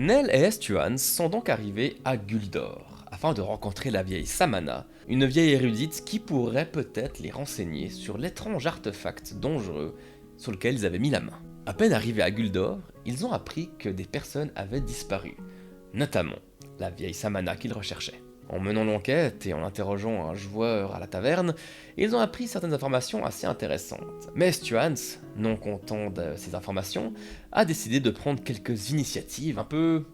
Nell et Estuan sont donc arrivés à Guldor, afin de rencontrer la vieille Samana, une vieille érudite qui pourrait peut-être les renseigner sur l'étrange artefact dangereux sur lequel ils avaient mis la main. À peine arrivés à Guldor, ils ont appris que des personnes avaient disparu, notamment la vieille Samana qu'ils recherchaient. En menant l'enquête et en interrogeant un joueur à la taverne, ils ont appris certaines informations assez intéressantes. Mais Estuans, non content de ces informations, a décidé de prendre quelques initiatives un peu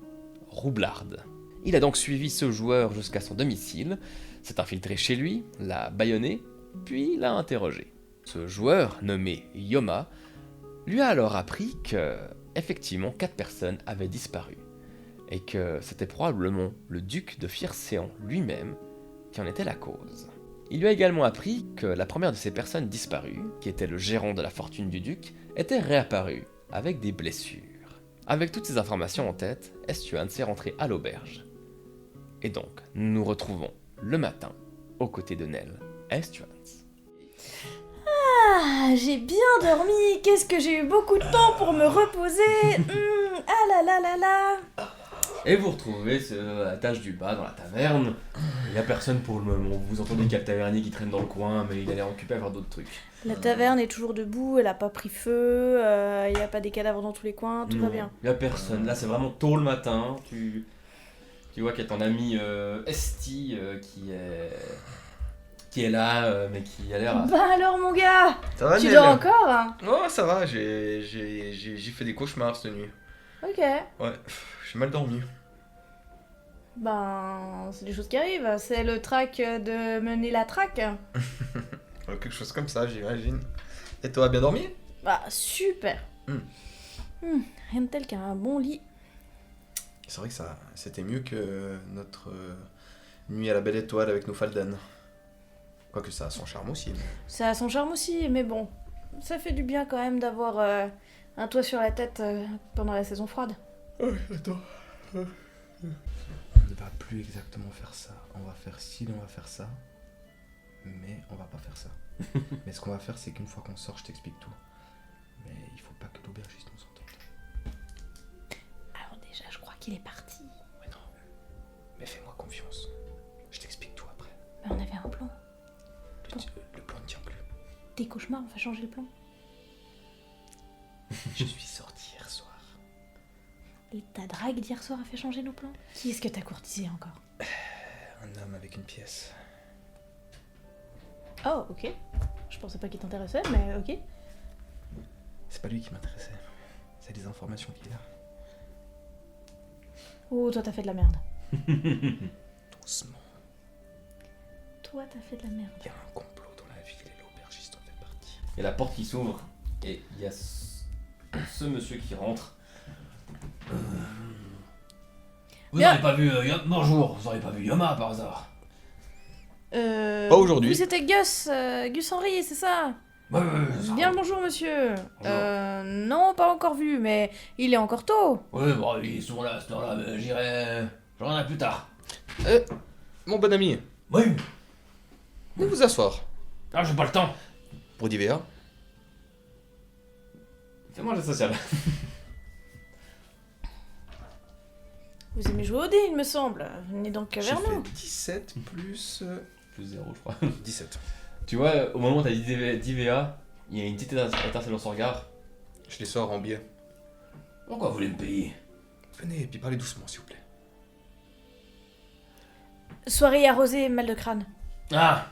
roublardes. Il a donc suivi ce joueur jusqu'à son domicile, s'est infiltré chez lui, l'a bâillonné, puis l'a interrogé. Ce joueur, nommé Yoma, lui a alors appris que, effectivement, 4 personnes avaient disparu, et que c'était probablement le duc de Fircéan lui-même qui en était la cause. Il lui a également appris que la première de ces personnes disparues, qui était le gérant de la fortune du duc, était réapparue, avec des blessures. Avec toutes ces informations en tête, Estuan s'est rentré à l'auberge. Et donc, nous nous retrouvons le matin, aux côtés de Nell et Estuan. Ah, j'ai bien dormi. Qu'est-ce que j'ai eu beaucoup de temps pour me reposer. Ah là là là là. Et vous retrouvez à la tâche du bas dans la taverne. Il n'y a personne pour le moment. Vous entendez qu'il y a le tavernier qui traîne dans le coin, mais il a l'air occupé à faire d'autres trucs. La taverne est toujours debout, elle a pas pris feu, il n'y a pas des cadavres dans tous les coins, tout va bien. Il n'y a personne. Là, c'est vraiment tôt le matin. Tu vois qu'il y a ton ami Esti qui est là, mais qui a l'air... Bah alors mon gars, Ça va, tu Nell? dors encore hein? Oh, ça va, j'ai fait des cauchemars cette nuit. Ok. Ouais, j'ai mal dormi. Ben, c'est des choses qui arrivent, c'est le track de mener la traque. Quelque chose comme ça, j'imagine. Et toi, bien dormi? Bah super. Rien de tel qu'un bon lit. C'est vrai que c'était mieux que notre nuit à la belle étoile avec nos Falden. Quoique ça a son charme aussi. Mais... Ça a son charme aussi, mais bon, ça fait du bien quand même d'avoir un toit sur la tête pendant la saison froide. Attends. On ne va plus exactement faire ça. On va faire ci, on va faire ça. Mais on va pas faire ça. Mais ce qu'on va faire, c'est qu'une fois qu'on sort, je t'explique tout. Mais il faut pas que l'aubergiste nous entende. Alors déjà, je crois qu'il est parti. Mais non. Mais fais-moi confiance. Je t'explique tout après. Mais on avait un plan. Le plan ne tient plus. Des cauchemars, on va changer le plan. Je suis sorti hier soir. Et ta drague d'hier soir a fait changer nos plans. Qui est-ce que t'as courtisé encore? Un homme avec une pièce. Oh, ok. Je pensais pas qu'il t'intéressait, mais ok. C'est pas lui qui m'intéressait. C'est les informations qu'il a. Oh, toi t'as fait de la merde. Doucement. Toi t'as fait de la merde. Il y a un complot dans la ville et l'aubergiste en fait partie. Il y a la porte qui s'ouvre, et il y a ce monsieur qui rentre. Vous Bien. n'aurez pas vu bonjour, vous n'aurez pas vu Yoma par hasard? Pas aujourd'hui. Oui, c'était Gus, Gus Henry, c'est ça? Ouais, ça Bien va. le bonjour, monsieur. Bonjour. Non, pas encore vu, mais il est encore tôt. Ouais, bon, ils sont là à cette heure-là, mais j'irai. Je reviendrai plus tard. Mon bon ami, Oui. vous vous asseoir. Ah, j'ai pas le temps. Pour d'hiver. Fais-moi le social. Vous aimez jouer au dé, il me semble. Venez donc J'ai vers nous. fait 17 plus... Plus 0, je crois. 17. Tu vois, au moment où t'as dit d'IVA, il y a une petite étincelle dans son regard. Je les sors en biais. Pourquoi vous voulez me payer? Venez, et puis parlez doucement, s'il vous plaît. Soirée arrosée, mal de crâne. Ah.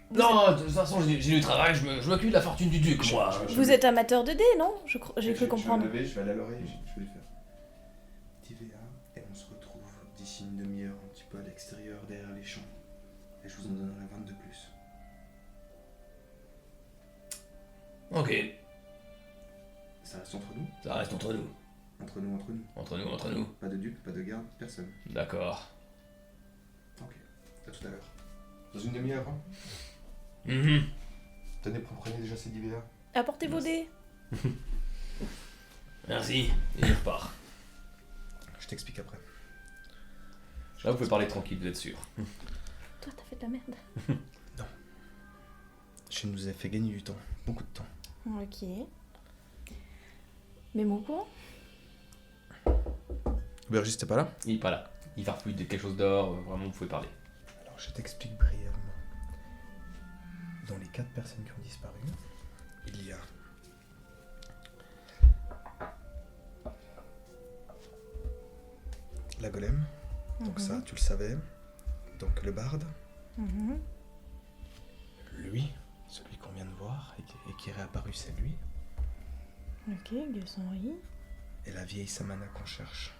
Non, de toute façon, j'ai du travail, je m'occupe de la fortune du duc, moi. Vous êtes amateur de dés, non? J'ai cru comprendre. Je vais lever, je vais aller à l'oreille, je vais le faire. TVA, et on se retrouve d'ici une demi-heure, un petit peu à l'extérieur, derrière les champs. Et je vous en donnerai 20 de plus. Ok, Ça reste entre nous. ça reste entre nous. Entre nous, entre nous. Entre nous, entre nous. Pas de duc, pas de garde, personne. D'accord. Ok, à tout à l'heure. Dans une demi-heure, hein. Tenez, prenez déjà ces divers. Apportez vos dés. Merci. Et il repart. Je t'explique après. Là, vous pouvez parler tranquille, vous êtes sûr. Toi, t'as fait de la merde. Je nous ai fait gagner du temps, beaucoup de temps. Ok. Mais mon courant. L'aubergiste t'es pas là? Il est pas là. Il farfouille de quelque chose dehors, vraiment, vous pouvez parler. Alors je t'explique brièvement. Dans les 4 personnes qui ont disparu, il y a la golem, donc ça tu le savais, donc le barde, Mhm. lui, celui qu'on vient de voir et qui est réapparu, c'est lui, Ok, Gus Henry. et la vieille Samana qu'on cherche.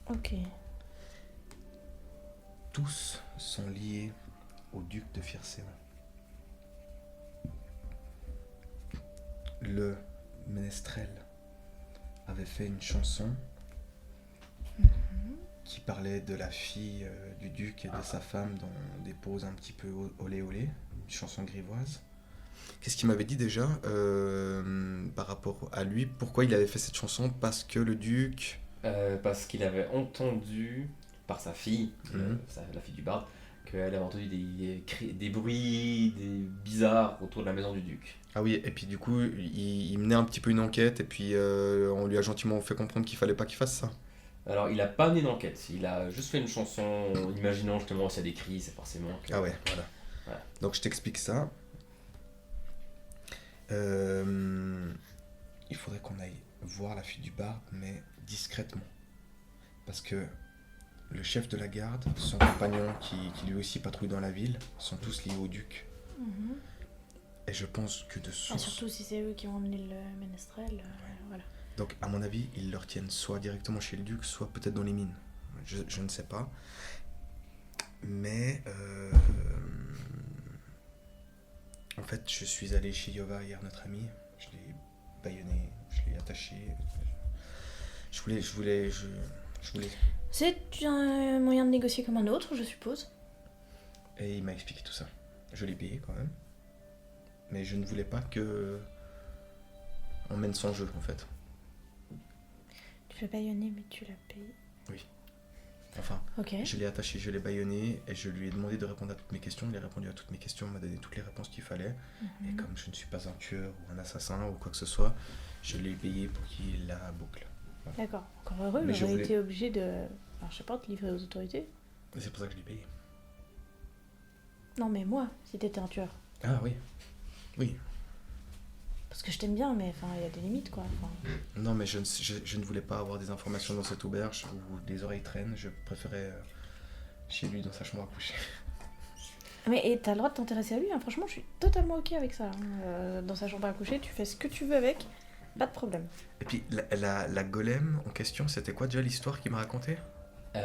Ok. Tous sont liés au duc de Fircéon. Le ménestrel avait fait une chanson qui parlait de la fille du duc et de sa femme dans des poses un petit peu olé olé, une chanson grivoise. Qu'est-ce qu'il m'avait dit déjà par rapport à lui? Pourquoi il avait fait cette chanson? Parce que le duc... Parce qu'il avait entendu, par sa fille, la fille du barde, qu'elle avait entendu des bruits bizarres autour de la maison du duc. Ah oui, et puis du coup, il menait un petit peu une enquête, et puis on lui a gentiment fait comprendre qu'il fallait pas qu'il fasse ça. Alors, il a pas mené d'enquête, il a juste fait une chanson en imaginant justement s'il y a des cris, c'est forcément que... Ah ouais, voilà. Voilà. Donc je t'explique ça. Il faudrait qu'on aille voir la fille du barde, mais discrètement. Parce que le chef de la garde, son compagnon qui lui aussi patrouille dans la ville, sont tous liés au duc. Mhm. Et je pense que de Et source... surtout si c'est eux qui ont emmené le ménestrel. Voilà. Donc, à mon avis, ils le retiennent soit directement chez le duc, soit peut-être dans les mines. Je ne sais pas. Mais, en fait, je suis allé chez Yova hier, notre ami. Je l'ai bâillonné, je l'ai attaché. Je voulais... C'est un moyen de négocier comme un autre, je suppose. Et il m'a expliqué tout ça. Je l'ai payé quand même. Mais je ne voulais pas que... on mène sans jeu, en fait. Tu l'as bâillonné, mais tu l'as payé. Enfin, Ok. je l'ai attaché, je l'ai bâillonné et je lui ai demandé de répondre à toutes mes questions. Il a répondu à toutes mes questions, m'a donné toutes les réponses qu'il fallait. Et comme je ne suis pas un tueur ou un assassin ou quoi que ce soit, je l'ai payé pour qu'il la boucle. D'accord. Encore heureux, Mais je j'aurais voulais- été obligé de... Alors, je sais pas, te livrer aux autorités. Et c'est pour ça que je l'ai payé. Non, mais moi, si t'étais un tueur. Ah oui. Oui. Parce que je t'aime bien, mais enfin, il y a des limites, quoi. Enfin, Non, mais je ne voulais pas avoir des informations dans cette auberge où des oreilles traînent. Je préférais chez lui dans sa chambre à coucher. Mais et t'as le droit de t'intéresser à lui, hein. Franchement, je suis totalement ok avec ça. Hein. Dans sa chambre à coucher, tu fais ce que tu veux avec, pas de problème. Et puis, la golem en question, c'était quoi déjà l'histoire qu'il m'a racontée?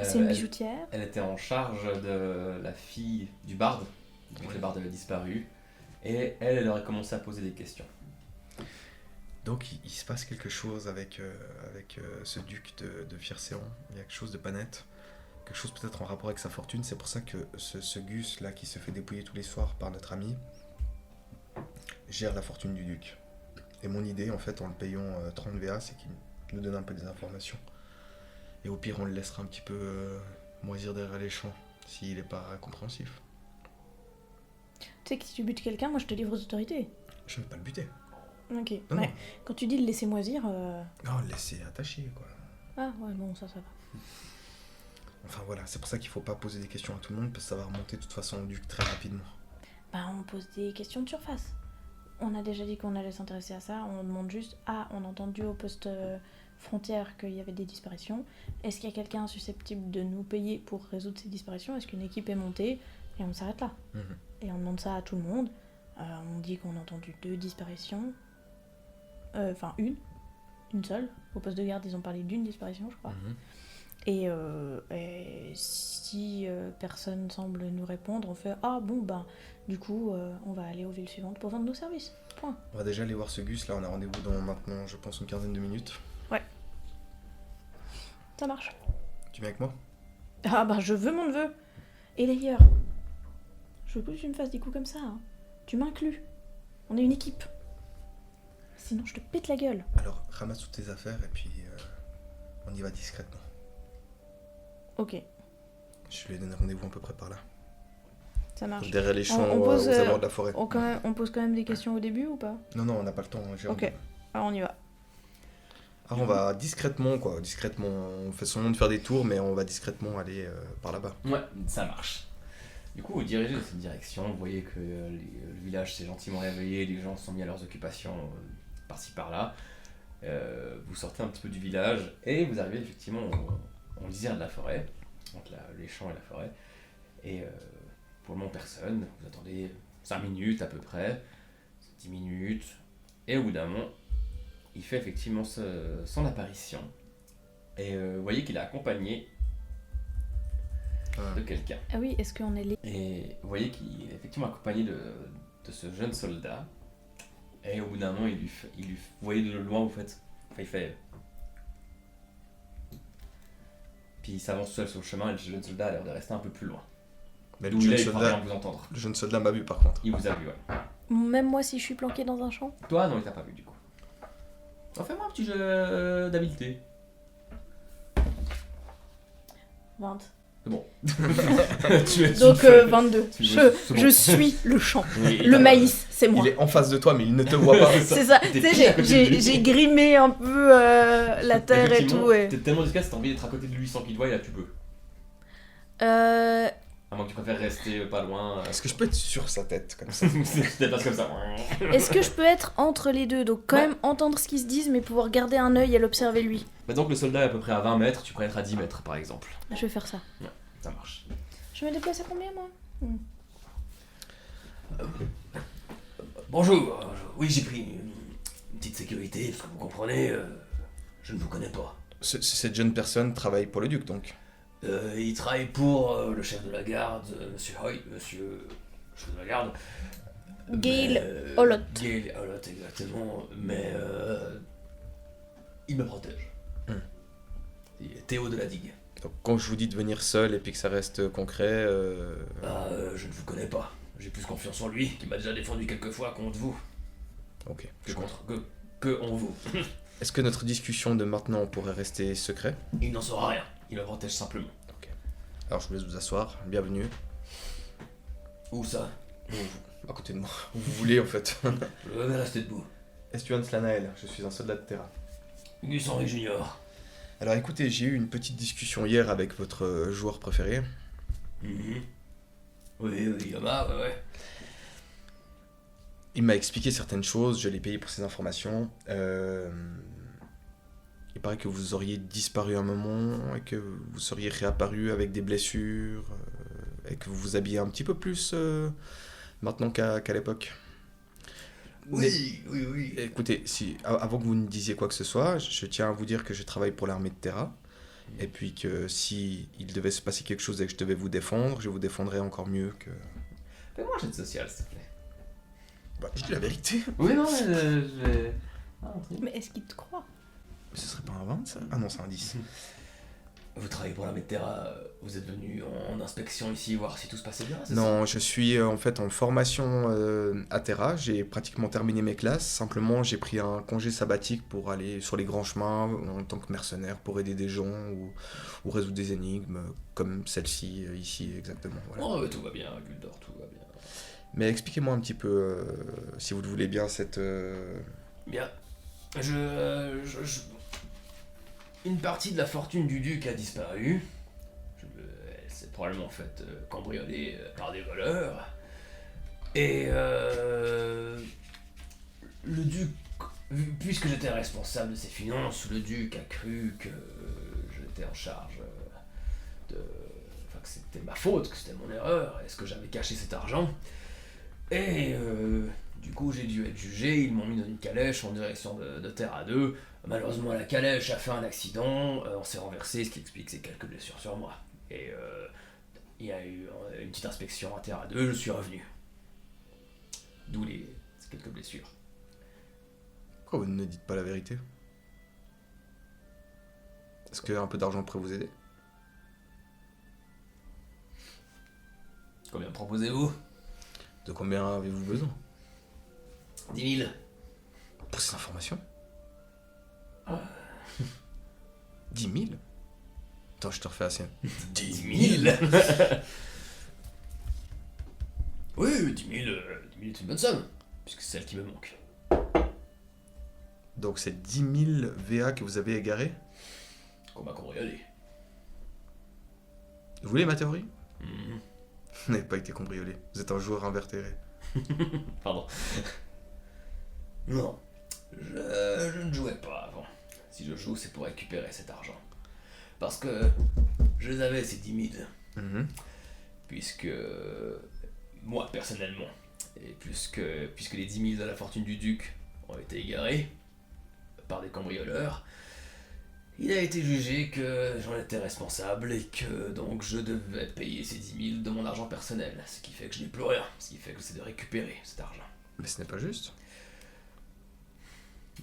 C'est une bijoutière. Elle était en charge de la fille du barde, donc Ouais. le barde avait disparu, et elle aurait commencé à poser des questions. Donc il se passe quelque chose avec ce duc de Fircéon. Il y a quelque chose de pas net. Quelque chose peut-être en rapport avec sa fortune. C'est pour ça que ce Gus là qui se fait dépouiller tous les soirs par notre ami gère la fortune du duc. Et mon idée en fait en le payant 30 VA c'est qu'il nous donne un peu des informations. Et au pire on le laissera un petit peu moisir derrière les champs s'il n'est pas compréhensif. Tu sais que si tu butes quelqu'un, moi je te livre aux autorités. Je ne vais pas le buter. Ok. Non, Ouais. non. Quand tu dis le laisser moisir... Non, le laisser attaché quoi. Ah ouais, bon, ça va. Enfin voilà, c'est pour ça qu'il faut pas poser des questions à tout le monde parce que ça va remonter de toute façon au duc très rapidement. Bah, on pose des questions de surface. On a déjà dit qu'on allait s'intéresser à ça. On demande juste, on a entendu au poste frontière qu'il y avait des disparitions. Est-ce qu'il y a quelqu'un susceptible de nous payer pour résoudre ces disparitions? Est-ce qu'une équipe est montée? Et on s'arrête là. Mhm. Et on demande ça à tout le monde. On dit qu'on a entendu 2 disparitions. Enfin, une seule. Au poste de garde, ils ont parlé d'une disparition, je crois. Mhm. Et si personne semble nous répondre, on fait du coup, on va aller aux villes suivantes pour vendre nos services. Point. On va déjà aller voir ce Gus, là on a rendez-vous dans maintenant je pense une quinzaine de minutes. Ça marche. Tu viens avec moi? Ah bah, je veux mon neveu. Et d'ailleurs, je veux plus que tu me fasses des coups comme ça. Hein. Tu m'inclus. On est une équipe. Sinon, je te pète la gueule. Alors ramasse toutes tes affaires et puis on y va discrètement. Ok, Je lui ai donné rendez-vous à peu près par là. ça marche. Derrière les champs, On pose, aux abords de la forêt. On pose quand même des questions au début ou pas? Non, on n'a pas le temps, Jérôme. Ok. Alors on y va. Alors on va discrètement, quoi. Discrètement, on fait semblant de faire des tours, mais on va discrètement aller par là-bas. Ouais, ça marche. Du coup, vous dirigez dans cette direction, vous voyez que le village s'est gentiment réveillé, les gens se sont mis à leurs occupations par-ci par-là. Vous sortez un petit peu du village et vous arrivez effectivement en lisière de la forêt, entre les champs et la forêt. Et pour le moment, personne. Vous attendez 5 minutes à peu près, 10 minutes. Et au bout d'un moment, il fait effectivement son apparition. Et vous voyez qu'il est accompagné de quelqu'un. Ah oui, est-ce qu'on est Et vous voyez qu'il est effectivement accompagné de ce jeune soldat. Et au bout d'un moment, vous voyez de loin, il fait. Puis il s'avance seul sur le chemin et le jeune soldat a l'air de rester un peu plus loin. Mais D'où là, il croit rien vous entendre. le jeune soldat m'a vu par contre. Il vous a vu, ouais. Même moi, si je suis planqué dans un champ? Toi, non, il t'a pas vu du coup. Alors, fais-moi un petit jeu d'habileté. 20. C'est bon. Donc 22. Tu veux- c'est bon. Je suis le champ. Oui, Le maïs, c'est moi. Il est en face de toi, mais il ne te voit pas. C'est ça. T'es Tu pile à sais, côté j'ai- de lui. j'ai grimé un peu la terre et Effectivement, tout. Et... T'es tellement discret, si t'as envie d'être à côté de lui sans qu'il te voie, là tu peux. Euh, À moins que tu préfères rester pas loin. Est-ce que je peux être sur sa tête comme ça? Tu te déplaces comme ça. Est-ce que je peux être entre les deux? Donc quand Ouais. même entendre ce qu'ils se disent, mais pouvoir garder un œil et l'observer lui. Maintenant que le soldat est à peu près à 20 mètres, tu pourrais être à 10 mètres par exemple. Je vais faire ça. Ça marche. Je me déplace à combien moi? Bonjour. Oui, j'ai pris une petite sécurité, parce que vous comprenez, je ne vous connais pas. Cette jeune personne travaille pour le duc donc. Il travaille pour le chef de la garde, monsieur Hoy, monsieur le chef de la garde. Gale Mais, Holot. Gale Holot, exactement. Mais il me protège. Il est Théo de la digue. Donc quand je vous dis de venir seul et puis que ça reste concret, Je ne vous connais pas. J'ai plus confiance en lui, qui m'a déjà défendu quelques fois contre vous, ok. que contre que en vous. Est-ce que notre discussion de maintenant pourrait rester secret? Il n'en saura rien. Il me protège simplement. Alors je vous laisse vous asseoir, bienvenue. Où ça? À côté de moi. Où vous voulez en fait. Je vais rester debout. Estuan Slanael, je suis un soldat de terrain. Gus Henry Junior. Alors écoutez, j'ai eu une petite discussion hier avec votre joueur préféré. Oui, Yama, ouais. Il m'a expliqué certaines choses, je l'ai payé pour ces informations. Il paraît que vous auriez disparu un moment et que vous seriez réapparu avec des blessures et que vous vous habillez un petit peu plus maintenant qu'à l'époque. Oui. Écoutez, avant que vous ne disiez quoi que ce soit, je tiens à vous dire que je travaille pour l'armée de Terra. Et puis que si il devait se passer quelque chose et que je devais vous défendre, je vous défendrais encore mieux que... Fais-moi un jet de social, s'il te plaît. Bah, je dis la vérité. Oui, non, mais je vais... Ah, un truc. Mais est-ce qu'il te croit? Mais ce serait pas un 20 ça? Ah non, c'est un 10. Vous travaillez pour l'armée de Terra, vous êtes venu en inspection ici, voir si tout se passait bien, c'est ça? Non, je suis en fait en formation à Terra, j'ai pratiquement terminé mes classes, simplement j'ai pris un congé sabbatique pour aller sur les grands chemins en tant que mercenaire pour aider des gens ou résoudre des énigmes comme celle-ci ici exactement. Voilà. Oh, tout va bien, Guldor, tout va bien. Mais expliquez-moi un petit peu, si vous le voulez bien, cette... Bien. Une partie de la fortune du duc a disparu. Elle s'est probablement faite cambrioler par des voleurs. Et le duc, puisque j'étais responsable de ses finances, le duc a cru que j'étais en charge enfin que c'était ma faute, que c'était mon erreur, est-ce que j'avais caché cet argent. Et du coup, j'ai dû être jugé, ils m'ont mis dans une calèche en direction de Terra 2. Malheureusement, la calèche a fait un accident, on s'est renversé, ce qui explique ces quelques blessures sur moi. Et il y a eu une petite inspection à Terra 2, je suis revenu. D'où ces quelques blessures. Pourquoi vous ne dites pas la vérité? Est-ce qu'un peu d'argent pourrait vous aider? Combien proposez-vous? De combien avez-vous besoin? 10 000. Pour ces informations? 10 000? Attends, je te refais assez. 10 000. Oui, 10 000, 10 000 est une bonne somme, puisque c'est celle qui me manque. Donc c'est 10 000 VA que vous avez égarés. Qu'on m'a cambriolé. Vous voulez ma théorie? Mhm. Vous n'avez pas été cambriolé. Vous êtes un joueur invertéré. Pardon. Non, je ne jouais pas avant. Si je joue, c'est pour récupérer cet argent. Parce que je les avais, ces 10 000. Mhm. Puisque, moi, personnellement, et puisque les 10 000 de la fortune du duc ont été égarés par des cambrioleurs, il a été jugé que j'en étais responsable et que donc je devais payer ces 10 000 de mon argent personnel. Ce qui fait que je n'ai plus rien. Ce qui fait que c'est de récupérer cet argent. Mais ce n'est pas juste.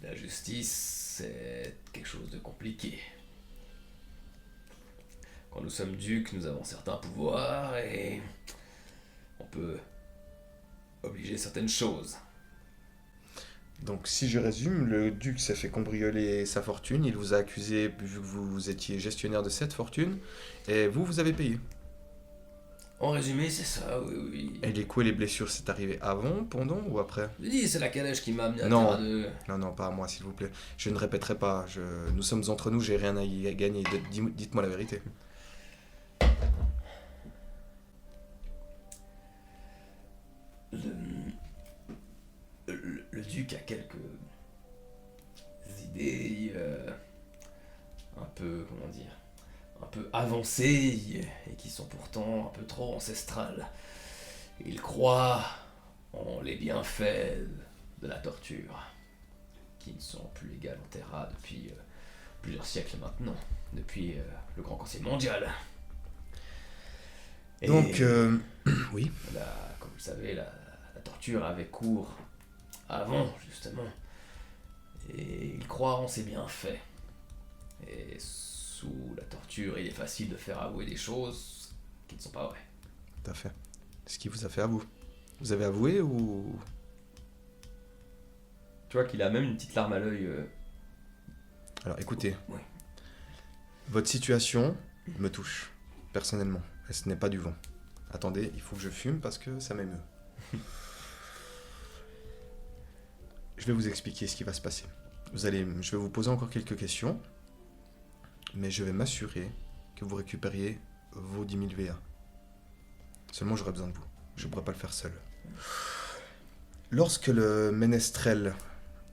La justice, c'est quelque chose de compliqué. Quand nous sommes ducs, nous avons certains pouvoirs et on peut obliger certaines choses. Donc si je résume, le duc s'est fait cambrioler sa fortune, il vous a accusé vu que vous étiez gestionnaire de cette fortune, et vous avez payé. En résumé, c'est ça, oui. Et les coups et les blessures, c'est arrivé avant, pendant ou après? Je dis, c'est la calèche qui m'a amené à Non. terre à deux. Non, pas à moi, s'il vous plaît. Je ne répéterai pas, nous sommes entre nous, j'ai rien à y gagner, dites-moi la vérité. Le duc a quelques idées un peu, comment dire, un peu avancées et qui sont pourtant un peu trop ancestrales. Il croit en les bienfaits de la torture, qui ne sont plus légales en Terra depuis plusieurs siècles maintenant, depuis le Grand Conseil mondial. Et Donc, oui. comme vous le savez, la torture avait cours avant, justement. Et il croit en ses bienfaits. Et sous la torture, il est facile de faire avouer des choses qui ne sont pas vraies. Tout à fait. Ce qui vous a fait avouer. Vous avez avoué ou... Tu vois qu'il a même une petite larme à l'œil. Alors écoutez, Oui. votre situation me touche, personnellement. Et ce n'est pas du vent. Attendez, il faut que je fume parce que ça m'émeut. Je vais vous expliquer ce qui va se passer. Je vais vous poser encore quelques questions, mais je vais m'assurer que vous récupériez vos 10 000 VA. Seulement, j'aurai besoin de vous. Je ne pourrai pas le faire seul. Lorsque le ménestrel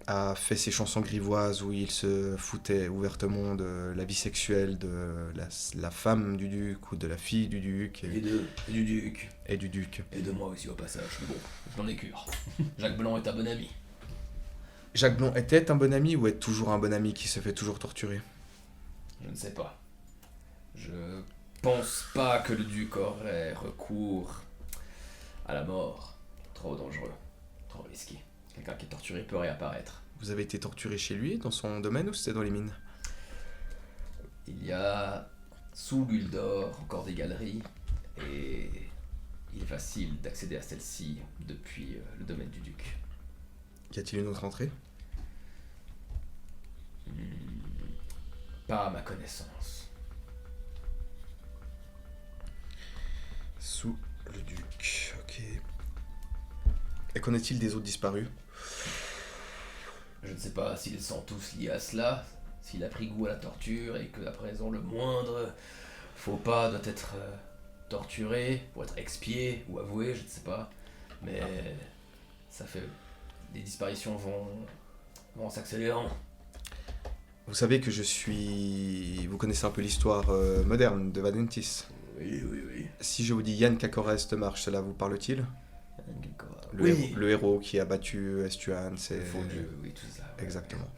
a fait ses chansons grivoises où il se foutait ouvertement de la vie sexuelle de la femme du duc ou de la fille du duc Et du duc. et du duc. Et de moi aussi au passage. Mais bon, je m'en ai cure. Jacques Blanc est un bon ami. Jacques Blanc était un bon ami ou est toujours un bon ami qui se fait toujours torturer? Je ne sais pas. Je pense pas que le duc aurait recours à la mort. Trop dangereux. Trop risqué. Quelqu'un qui est torturé peut réapparaître. Vous avez été torturé chez lui, dans son domaine, ou c'était dans les mines? Il y a sous Guldor encore des galeries et il est facile d'accéder à celle-ci depuis le domaine du duc. Y a-t-il une autre entrée? Pas à ma connaissance. Sous le duc, ok. Et qu'en est-il des autres disparus? Je ne sais pas s'ils sont tous liés à cela, s'il a pris goût à la torture et que à présent le moindre faux pas doit être torturé pour être expié ou avoué, je ne sais pas. Mais ça fait... Les disparitions vont s'accélérant. Vous savez que je suis... Vous connaissez un peu l'histoire moderne de Vadentis. Oui. Si je vous dis Yann Cacorès de Marche, cela vous parle-t-il? Oui. Le héros qui a battu Estuan, c'est... Le faux dieu, oui, tout ça. Ouais. Exactement.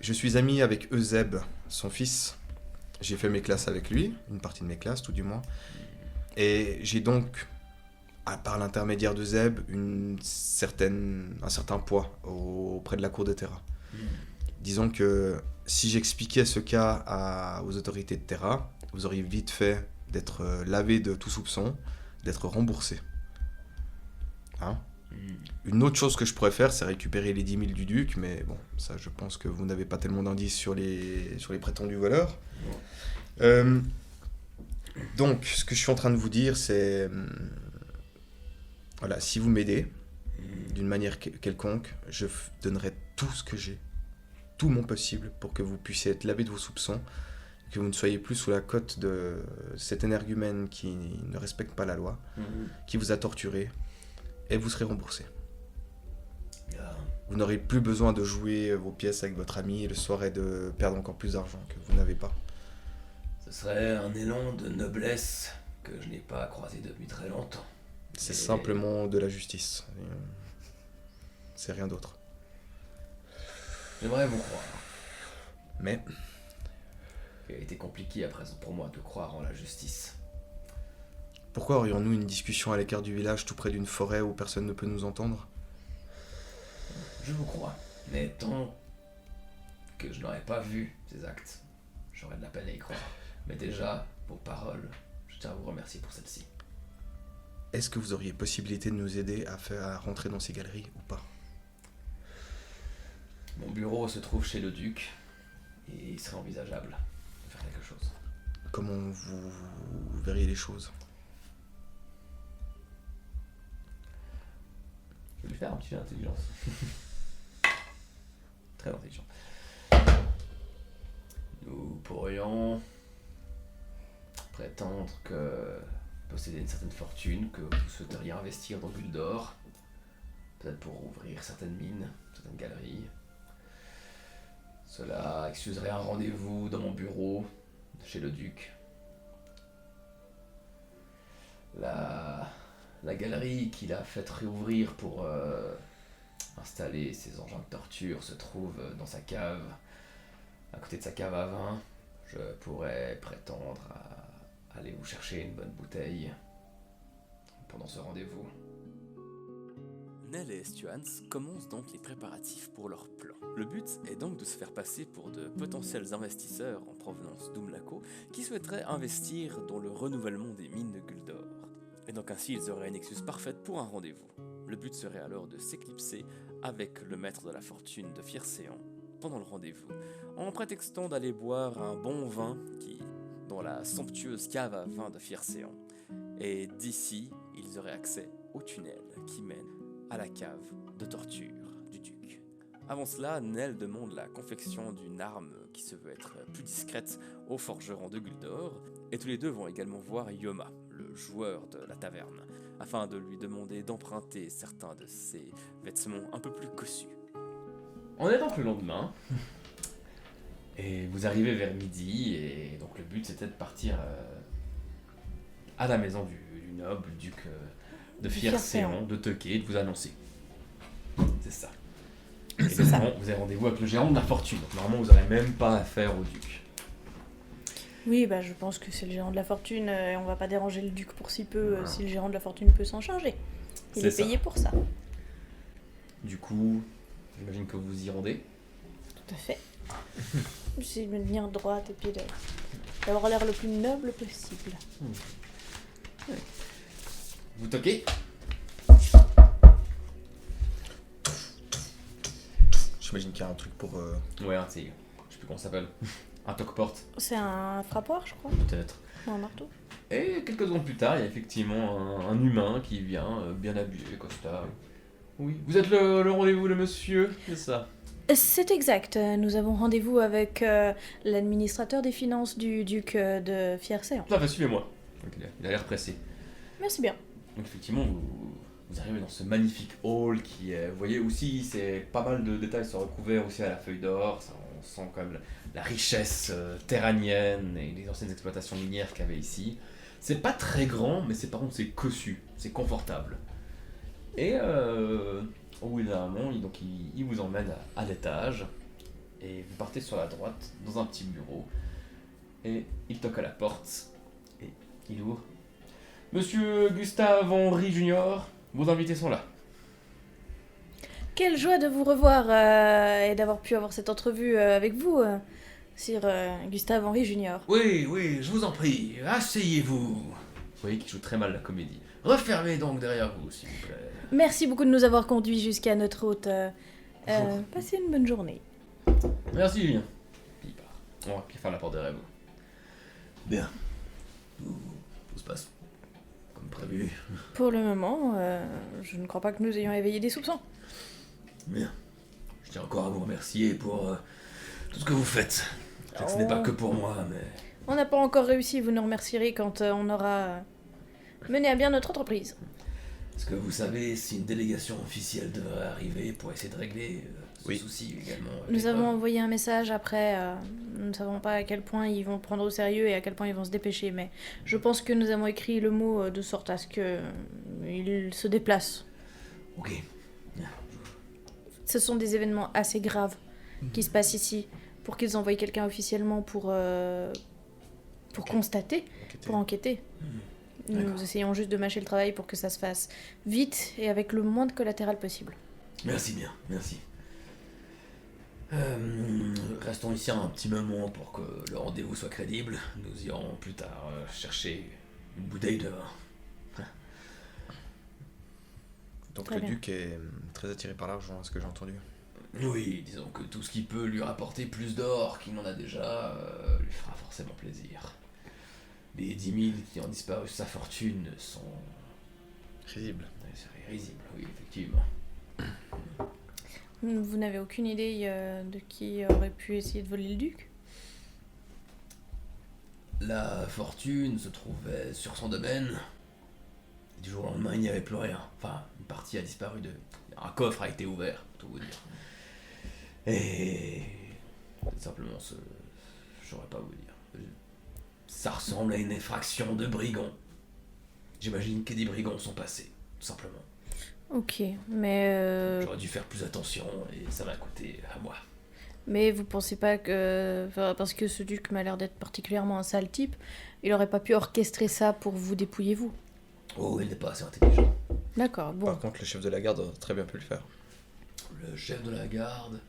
Je suis ami avec Euseb, son fils. J'ai fait mes classes avec lui, une partie de mes classes tout du moins. Et j'ai donc, par l'intermédiaire d'Euseb, un certain poids auprès de la cour de Terra. Disons que si j'expliquais ce cas aux autorités de Terra, vous auriez vite fait d'être lavé de tout soupçon, d'être remboursé. Hein? Une autre chose que je pourrais faire, c'est récupérer les 10 000 du duc, mais bon, ça je pense que vous n'avez pas tellement d'indices sur les prétendus voleurs. Donc, ce que je suis en train de vous dire, c'est... voilà, si vous m'aidez, d'une manière quelconque, je donnerai tout ce que j'ai tout mon possible pour que vous puissiez être lavé de vos soupçons, que vous ne soyez plus sous la cote de cet énergumène qui ne respecte pas la loi, qui vous a torturé, et vous serez remboursé. Vous n'aurez plus besoin de jouer vos pièces avec votre ami le soir et de perdre encore plus d'argent que vous n'avez pas. Ce serait un élan de noblesse que je n'ai pas croisé depuis très longtemps. C'est simplement de la justice. C'est rien d'autre. J'aimerais vous croire. Mais Il a été compliqué à présent pour moi de croire en la justice. pourquoi aurions-nous une discussion à l'écart du village tout près d'une forêt où personne ne peut nous entendre ? Je vous crois, mais tant que je n'aurais pas vu ces actes, j'aurais de la peine à y croire. Mais déjà, vos paroles, je tiens à vous remercier pour celle-ci. Est-ce que vous auriez possibilité de nous aider à rentrer dans ces galeries ou pas ? Mon bureau se trouve chez le duc, et il serait envisageable de faire quelque chose. Comment vous verriez les choses ? Je vais lui faire un petit jeu d'intelligence. Très intelligent. Nous pourrions prétendre que posséder une certaine fortune, que vous souhaiteriez investir dans Guldor, peut-être pour ouvrir certaines mines, certaines galeries. Cela excuserait un rendez-vous dans mon bureau, chez le duc. La galerie qu'il a fait réouvrir pour installer ses engins de torture se trouve dans sa cave, à côté de sa cave à vin. Je pourrais prétendre à aller vous chercher une bonne bouteille pendant ce rendez-vous. Nell et Estuans commencent donc les préparatifs pour leur plan. Le but est donc de se faire passer pour de potentiels investisseurs en provenance d'Umlaco qui souhaiteraient investir dans le renouvellement des mines de Guldor. Et donc ainsi ils auraient une excuse parfaite pour un rendez-vous. Le but serait alors de s'éclipser avec le maître de la fortune de Fircéan pendant le rendez-vous, en prétextant d'aller boire un bon vin dans la somptueuse cave à vin de Fircéan. Et d'ici, ils auraient accès au tunnel qui mène à la cave de torture du duc. Avant cela, Nell demande la confection d'une arme qui se veut être plus discrète au forgeron de Guldor, et tous les deux vont également voir Yoma, le joueur de la taverne, afin de lui demander d'emprunter certains de ses vêtements un peu plus cossus. On est donc le lendemain, et vous arrivez vers midi, et donc le but c'était de partir à la maison du noble, duc de Fircéan, de Teuké, de vous annoncer. C'est ça. Et C'est ça. vous avez rendez-vous avec le gérant de la fortune, donc normalement vous n'aurez même pas affaire au duc. Oui, bah je pense que c'est le gérant de la fortune et on va pas déranger le duc pour si peu Voilà. si le gérant de la fortune peut s'en charger. Il C'est est ça. payé pour ça. Du coup, j'imagine que vous y rendez. Tout à fait. J'essaie de me tenir droite et puis d'avoir l'air le plus noble possible. Vous toquez. J'imagine qu'il y a un truc pour... Ouais, je sais plus comment ça s'appelle. Un toque-porte, C'est un frappoir, je crois. peut-être. Non, un marteau. Et quelques secondes plus tard, il y a effectivement un humain qui vient, bien habillé, costard. Oui, vous êtes le rendez-vous, le monsieur, c'est ça. C'est exact. Nous avons rendez-vous avec l'administrateur des finances du duc de Fircéan. Tout à fait, suivez-moi. Donc, il a l'air pressé. Merci bien. Donc effectivement, vous arrivez dans ce magnifique hall qui est, vous voyez aussi, c'est pas mal de détails sont recouverts aussi à la feuille d'or, on sent quand même la richesse terranienne et les anciennes exploitations minières qu'il y avait ici. C'est pas très grand, mais par contre c'est cossu, c'est confortable. Et au bout d'un moment, il vous emmène à l'étage et vous partez sur la droite dans un petit bureau et il toque à la porte et il ouvre. Monsieur Gustave Henry Junior, vos invités sont là. Quelle joie de vous revoir et d'avoir pu avoir cette entrevue avec vous, Sir Gustave Henry Junior. Oui, je vous en prie, asseyez-vous. Vous voyez qu'il joue très mal la comédie. Refermez donc derrière vous, s'il vous plaît. Merci beaucoup de nous avoir conduits jusqu'à notre hôte. Passez une bonne journée. Merci, Julien. Puis il part. On va faire la porte derrière vous. Bien. Tout se passe comme prévu. Pour le moment, je ne crois pas que nous ayons éveillé des soupçons. Bien. Je tiens encore à vous remercier pour tout ce que vous faites. Je sais que ce n'est pas que pour moi, mais... On n'a pas encore réussi, vous nous remercierez quand on aura mené à bien notre entreprise. Est-ce que vous savez si une délégation officielle devrait arriver pour essayer de régler ce Oui. souci également? Nous avons envoyé un message après, nous ne savons pas à quel point ils vont prendre au sérieux et à quel point ils vont se dépêcher, mais je pense que nous avons écrit le mot de sorte à ce qu'ils se déplacent. Ok. Ce sont des événements assez graves qui se passent ici, pour qu'ils envoient quelqu'un officiellement pour constater, Enquêter. pour enquêter. Nous essayons juste de mâcher le travail pour que ça se fasse vite et avec le moins de collatéral possible. Merci bien, merci. Restons ici un petit moment pour que le rendez-vous soit crédible. Nous irons plus tard chercher une bouteille de vin. Donc Très le bien. duc est très attiré par l'argent, à ce que j'ai entendu. Oui, disons que tout ce qui peut lui rapporter plus d'or qu'il n'en a déjà lui fera forcément plaisir. Les 10 000 qui ont disparu de sa fortune sont... Risible. C'est risible, oui, effectivement. Vous n'avez aucune idée de qui aurait pu essayer de voler le duc? La fortune se trouvait sur son domaine. Du jour au lendemain, il n'y avait plus rien. Enfin, une partie a disparu de... Un coffre a été ouvert, pour tout vous dire. Et... c'est simplement ce... Je saurais pas vous dire. Ça ressemble à une effraction de brigands. J'imagine que des brigands sont passés, tout simplement. Ok, mais J'aurais dû faire plus attention et ça m'a coûté à moi. mais vous pensez pas que parce que ce duc m'a l'air d'être particulièrement un sale type, il aurait pas pu orchestrer ça pour vous dépouiller vous? Oh, il n'est pas assez intelligent. D'accord, bon. Par contre, le chef de la garde aurait très bien pu le faire. Le chef de la garde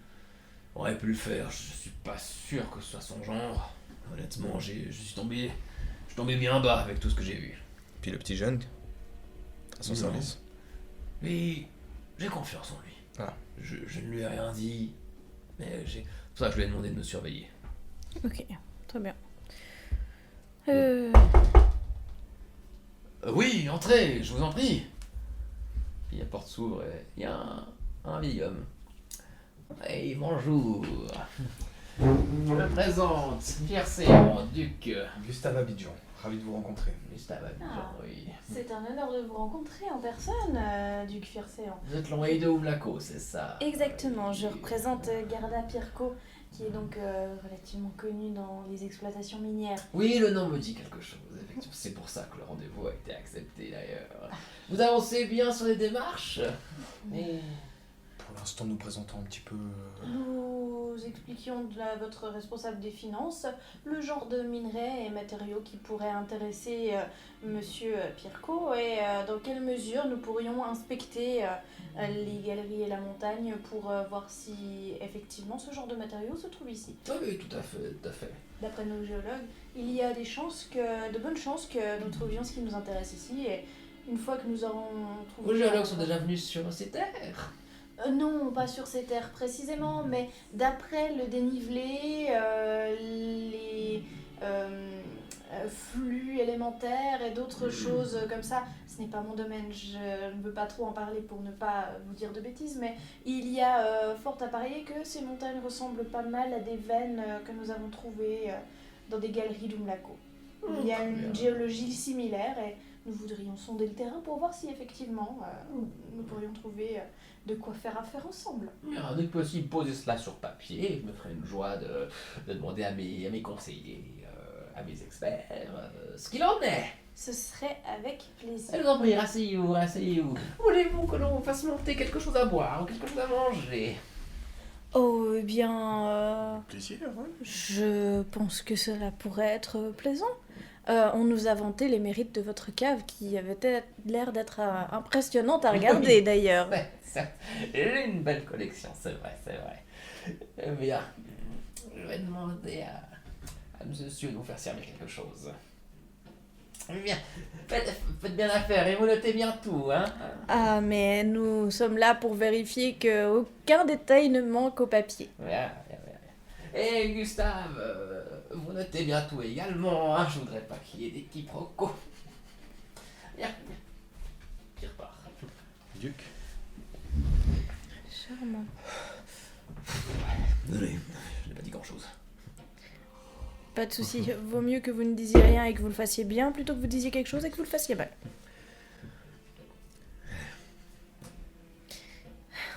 aurait pu le faire. Je suis pas sûr que ce soit son genre. Honnêtement, je suis tombé bien bas avec tout ce que j'ai vu. Puis le petit jeune, à son Non. service. Mais j'ai confiance en lui. Ah. Je ne lui ai rien dit, mais c'est pour ça que je lui ai demandé de me surveiller. Ok, très bien. Oui, entrez, je vous en prie. Puis la porte s'ouvre et il y a un vieil homme. Hey, bonjour. Je me présente, Pierre Séan, duc. Gustave Abidjan, ravi de vous rencontrer. Gustave Abidjan, Ah. oui. C'est un honneur de vous rencontrer en personne, duc Fircéan. Vous êtes l'envoyé de Oumlaco, c'est ça? Exactement, je représente Garda Pirco, qui est donc relativement connu dans les exploitations minières. Oui, le nom me dit quelque chose, effectivement. C'est pour ça que le rendez-vous a été accepté d'ailleurs. Vous avancez bien sur les démarches? Et... Pour l'instant, nous présentons un petit peu... Nous expliquions à votre responsable des finances le genre de minerais et matériaux qui pourraient intéresser monsieur Pirco et dans quelle mesure nous pourrions inspecter les galeries et la montagne pour voir si effectivement ce genre de matériaux se trouve ici. Ah oui, tout à fait, tout à fait. D'après nos géologues, il y a de bonnes chances que nous trouvions ce qui nous intéresse ici et une fois que nous aurons trouvé... Vos géologues sont déjà venus sur ces terres? Non, pas sur ces terres précisément, mais d'après le dénivelé, les flux élémentaires et d'autres choses comme ça, ce n'est pas mon domaine, je ne veux pas trop en parler pour ne pas vous dire de bêtises, mais il y a fort à parier que ces montagnes ressemblent pas mal à des veines que nous avons trouvées dans des galeries d'Umlaco. Il y a très une bien. géologie similaire et nous voudrions sonder le terrain pour voir si effectivement nous pourrions trouver de quoi faire affaire ensemble. Bien, dès que possible, posez cela sur papier. Je me ferai une joie de demander à mes conseillers, à mes experts, ce qu'il en est. Ce serait avec plaisir. Je vous en prie, asseyez-vous, asseyez-vous. Voulez-vous que l'on fasse monter quelque chose à boire ou quelque chose à manger? Oh, eh bien, Plaisir, hein. je pense que cela pourrait être plaisant. On nous a vanté les mérites de votre cave qui avait l'air d'être impressionnante à regarder d'ailleurs. Ouais, j'ai une belle collection, c'est vrai, c'est vrai. Eh bien, je vais demander à monsieur de vous faire servir quelque chose. Eh bien, faites bien affaire et vous notez bien tout, hein. Ah, mais nous sommes là pour vérifier qu'aucun détail ne manque au papier. Bien, bien, bien, bien. Et Gustave, vous notez bien tout également, hein. Je voudrais pas qu'il y ait des quiproquos. Bien, bien. Qui repart. Duc. Charmant. Désolé, je n'ai pas dit grand chose. Pas de souci. Vaut mieux que vous ne disiez rien et que vous le fassiez bien plutôt que vous disiez quelque chose et que vous le fassiez mal.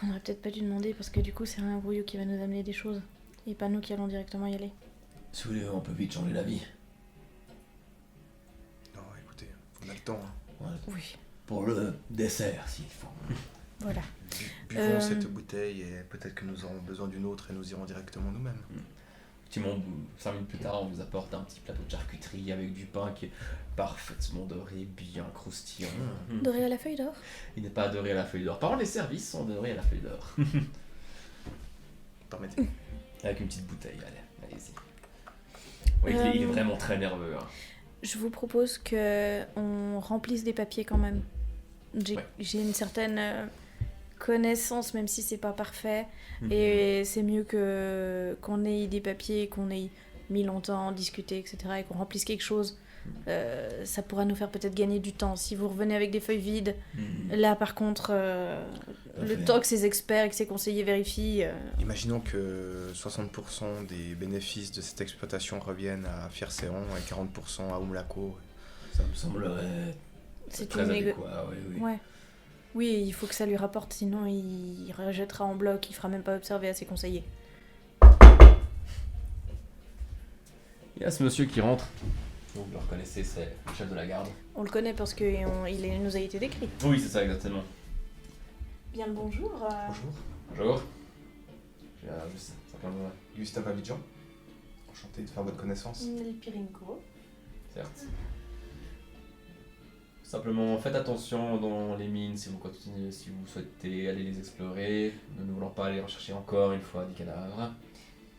On aurait peut-être pas dû demander parce que du coup c'est un brouillot qui va nous amener des choses et pas nous qui allons directement y aller. Si vous voulez, on peut vite changer la vie. Non, écoutez, on a le temps. Hein. Oui, Pour le dessert, s'il faut. voilà. Buvons cette bouteille et peut-être que nous aurons besoin d'une autre et nous irons directement nous-mêmes. Effectivement, 5 minutes plus tard, on vous apporte un petit plateau de charcuterie avec du pain qui est parfaitement doré, bien croustillant. Doré à la feuille d'or. Il n'est pas doré à la feuille d'or. Par contre, les services sont dorés à la feuille d'or. Permettez. Avec une petite bouteille, allez-y. Oui, il est vraiment très nerveux. Hein. Je vous propose que on remplisse des papiers quand même. J'ai une certaine connaissance, même si c'est pas parfait. Et c'est mieux qu'on ait des papiers, qu'on ait mis longtemps, discuté, etc. et qu'on remplisse quelque chose. Ça pourra nous faire peut-être gagner du temps. Si vous revenez avec des feuilles vides, là par contre, le temps que ces experts et que ces conseillers vérifient... Imaginons que 60% des bénéfices de cette exploitation reviennent à Fiercéron et 40% à Umlaco. Ça me semblerait c'est très une adéquat, oui. Ouais. Oui, il faut que ça lui rapporte, sinon il rejettera en bloc, il fera même pas observer à ses conseillers. Il y a ce monsieur qui rentre. Vous le reconnaissez, c'est le chef de la garde. On le connaît parce qu'il nous a été décrit. Oui, c'est ça, exactement. Bien le bonjour. Bonjour. Bonjour. Juste simplement... Gustave Abidjan. Enchanté de faire votre connaissance. Nel Pirinko. Certes. Simplement, faites attention dans les mines si vous continuez, si vous souhaitez aller les explorer. Nous ne voulons pas aller rechercher encore une fois des cadavres.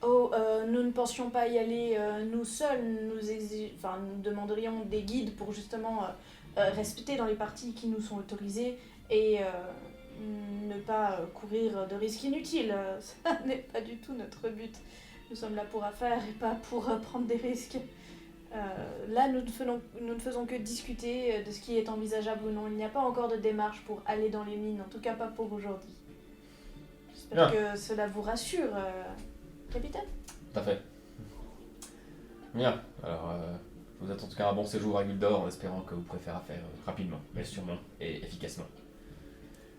Oh, nous ne pensions pas y aller nous seuls. Nous demanderions des guides pour justement respecter dans les parties qui nous sont autorisées et ne pas courir de risques inutiles. Ça n'est pas du tout notre but. Nous sommes là pour affaires et pas pour prendre des risques. Là, nous ne faisons que discuter de ce qui est envisageable ou non. Il n'y a pas encore de démarche pour aller dans les mines, en tout cas pas pour aujourd'hui. J'espère que cela vous rassure, capitaine. Tout à fait. Bien, alors je vous attends en tout cas un bon séjour à Guildor en espérant que vous pourrez faire affaire rapidement, mais sûrement et efficacement.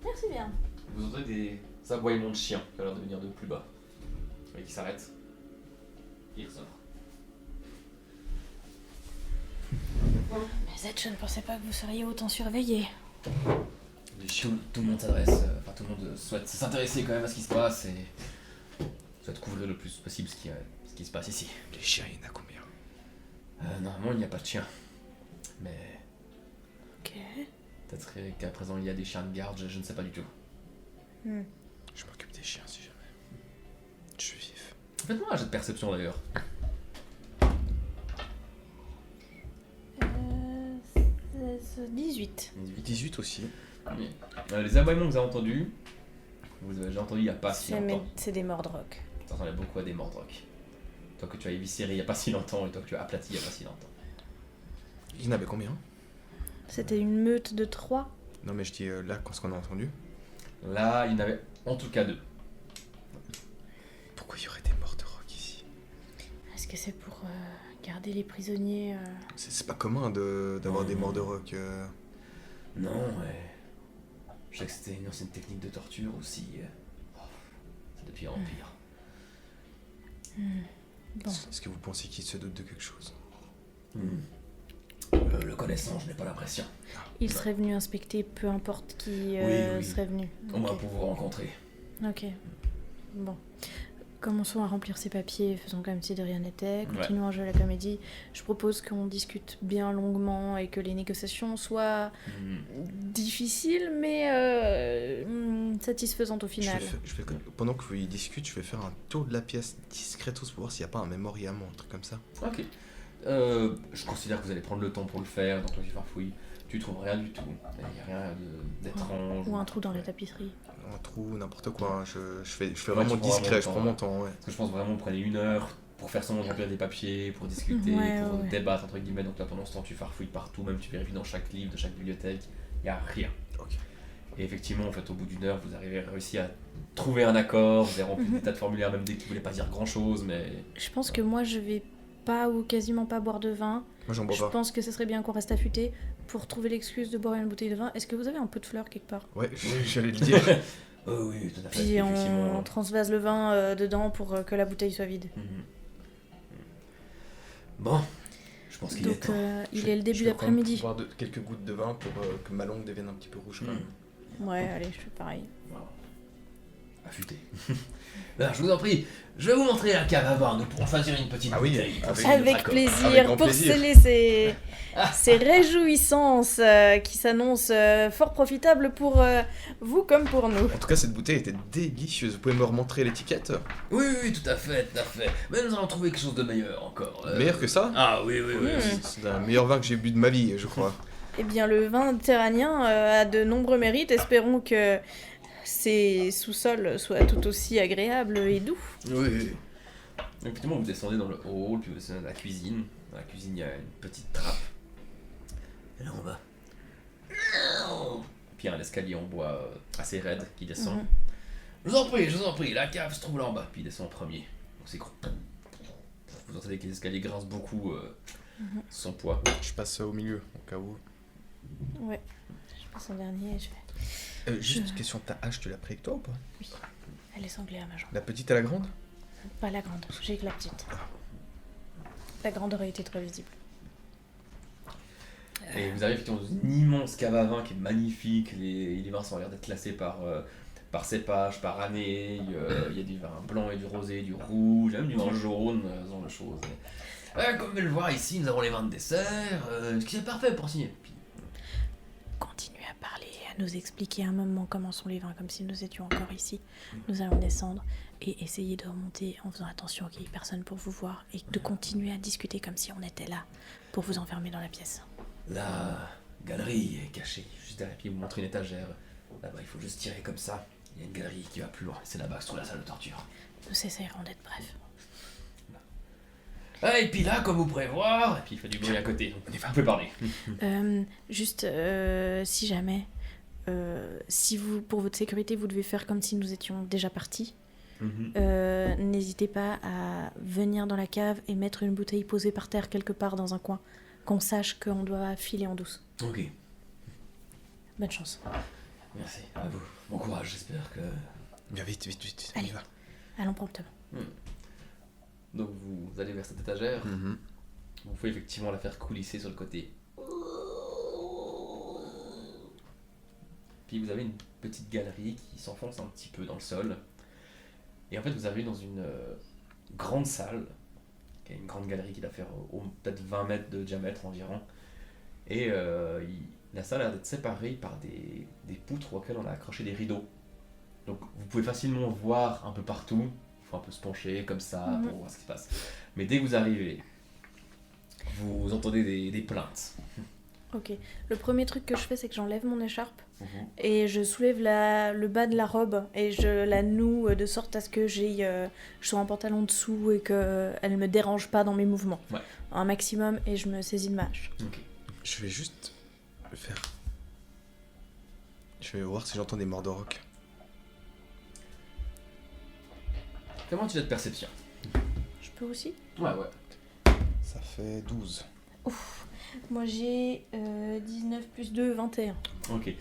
Merci bien. Vous entendez des aboiements de chiens qui ont l'air de venir de plus bas. Et qui s'arrêtent. Il ressort. Mais Zed, je ne pensais pas que vous seriez autant surveillé. Tout le monde s'adresse, tout le monde souhaite s'intéresser quand même à ce qui se passe et souhaite couvrir le plus possible ce qui se passe ici. Les chiens, il y en a combien? Normalement, il n'y a pas de chiens. Mais Ok. peut-être qu'à présent il y a des chiens de garde, je ne sais pas du tout. Je m'occupe des chiens si jamais. Je suis vif. Faites-moi un jet de perception d'ailleurs. 18. 18 aussi. Les aboiements que vous avez entendus, vous avez déjà entendu il n'y a pas si longtemps. C'est des mordrocs. Ça ressemblait beaucoup à des mordrocs. Toi que tu as éviscéré il n'y a pas si longtemps et toi que tu as aplati il n'y a pas si longtemps. Il y en avait combien? C'était une meute de 3. Non mais je dis là, quand ce qu'on a entendu. Là, il y en avait en tout cas 2. Pourquoi il y aurait des morts de roc ici? Est-ce que c'est pour garder les prisonniers C'est pas commun d'avoir des morts de roc. Non, ouais. Je sais que c'était une ancienne technique de torture aussi. C'est de pire en pire. Bon. Est-ce que vous pensez qu'il se doute de quelque chose? Le connaissant, je n'ai pas l'impression. Il serait venu inspecter, peu importe qui Oui. serait venu. Au moins Ok. pour vous rencontrer. Ok. Bon. Commençons à remplir ces papiers, faisons comme si de rien n'était, continuons à jouer la comédie. Je propose qu'on discute bien longuement et que les négociations soient difficiles mais satisfaisantes au final. Pendant que vous y discutez, je vais faire un tour de la pièce discretos pour voir s'il n'y a pas un mémoriam ou un truc comme ça. Ok. Je considère que vous allez prendre le temps pour le faire, donc là tu farfouilles. Tu trouves rien du tout. Il n'y a rien d'étrange. Ou un trou dans les tapisseries. Un trou, n'importe quoi. Je fais Ouais, vraiment tu prends discret, vraiment je prends mon temps. Ouais. Parce que je pense vraiment que vous prenez 1 heure pour faire semblant de remplir des papiers, pour discuter, Ouais, pour ouais. débattre entre guillemets. Donc là pendant ce temps tu farfouilles partout, même tu vérifies dans chaque livre, de chaque bibliothèque. Il n'y a rien. Ok. Et effectivement, en fait, au bout d'1 heure, vous avez réussi à trouver un accord, vous avez rempli des tas de formulaires, même dès qu'ils ne voulaient pas dire grand chose, mais. Je pense que moi je vais pas ou quasiment pas boire de vin. Moi, j'en bois Je pas. pense que ce serait bien qu'on reste affûté pour trouver l'excuse de boire une bouteille de vin. Est-ce que vous avez un pot de fleurs quelque part? Ouais, j'allais le dire. Oh oui, tout à fait. Puis effectivement. on transvase le vin dedans pour que la bouteille soit vide. Mhm. Bon, je pense qu'il est Donc temps. il est le début Je vais prendre d'après-midi. boire quelques gouttes de vin pour que ma langue devienne un petit peu rouge quand même. Ouais, allez, je fais pareil. Affûté. Alors, je vous en prie, je vais vous montrer la cave à vin. Nous pourrons choisir une petite Ah oui, bouteille. pour avec- signer notre Avec accord. plaisir, Avec grand pour plaisir. sceller ces réjouissances qui s'annoncent fort profitables pour vous comme pour nous. En tout cas, cette bouteille était délicieuse. Vous pouvez me remontrer l'étiquette? Oui, oui, tout à fait, tout à fait. Mais nous allons trouver quelque chose de meilleur encore. Meilleur que ça? Ah oui, oui, oui. Mm. C'est un meilleur vin que j'ai bu de ma vie, je crois. Eh bien, le vin méditerranéen a de nombreux mérites. Espérons que ces sous-sols soient tout aussi agréables et doux. Oui, oui. Effectivement, vous descendez dans le hall, puis vous descendez dans la cuisine. Dans la cuisine, il y a une petite trappe. Et là, on va. Puis il y a un escalier en bois assez raide qui descend. Mhm. Je vous en prie, la cave se trouve là en bas. Puis il descend en premier. Donc c'est gros. Vous entendez que les escaliers grincent beaucoup sans poids. Je passe au milieu, au cas où. Ouais, je passe en dernier et je fais. Juste une question, ta hache, tu l'as pris avec toi ou pas? Elle est sanglée à ma jambe. La petite à la grande? Pas la grande, j'ai que la petite. La grande aurait été très visible. Et vous arrivez effectivement dans une immense cave à vin qui est magnifique. Les vins sont l'air d'être classés par cépage, par année. Il y a du vin blanc et du rosé, du rouge, même du vin jaune, ce genre de choses. Comme vous pouvez le voir ici, nous avons les vins de dessert, ce qui est parfait pour signer. Puis, Continuez à parler, à nous expliquer un moment comment sont les vins, comme si nous étions encore ici. Nous allons descendre et essayer de remonter en faisant attention qu'il n'y ait personne pour vous voir et de continuer à discuter comme si on était là pour vous enfermer dans la pièce. la galerie est cachée juste derrière. Puis vous montrez une étagère. Là-bas, il faut juste tirer comme ça. Il y a une galerie qui va plus loin. C'est là-bas que se trouve la salle de torture. Nous essayerons d'être brefs. Ah, et puis là, comme vous pourrez voir, et puis il fait du bruit à côté. Donc, vous pouvez parler. Juste, si jamais, si vous, pour votre sécurité, vous devez faire comme si nous étions déjà partis, n'hésitez pas à venir dans la cave et mettre une bouteille posée par terre quelque part dans un coin, qu'on sache qu'on doit filer en douce. Ok, Bonne chance. merci. À vous. Bon courage, j'espère que. Bien vite, vite, vite. Allez. On y va. Allons promptement. Donc vous allez vers cette étagère. Vous pouvez effectivement la faire coulisser sur le côté. Puis vous avez une petite galerie qui s'enfonce un petit peu dans le sol. Et en fait, vous arrivez dans une grande salle, qui a une grande galerie qui doit faire peut-être 20 mètres de diamètre environ. Et la salle a l'air d'être séparée par des poutres auxquelles on a accroché des rideaux. Donc vous pouvez facilement voir un peu partout. Il faut un peu se pencher comme ça pour voir ce qui se passe. Mais dès que vous arrivez, vous entendez des plaintes. Ok. Le premier truc que je fais, c'est que j'enlève mon écharpe et je soulève le bas de la robe et je la noue de sorte à ce que je sois en pantalon dessous et qu'elle me dérange pas dans mes mouvements. Ouais. Un maximum et je me saisis de ma hache. Ok. Je vais juste faire. Je vais voir si j'entends des morts de roc. Fais-moi un jet de perception. Je peux aussi? Ouais, ouais. Ça fait 12. Moi j'ai 19 plus 2, 21. Ok.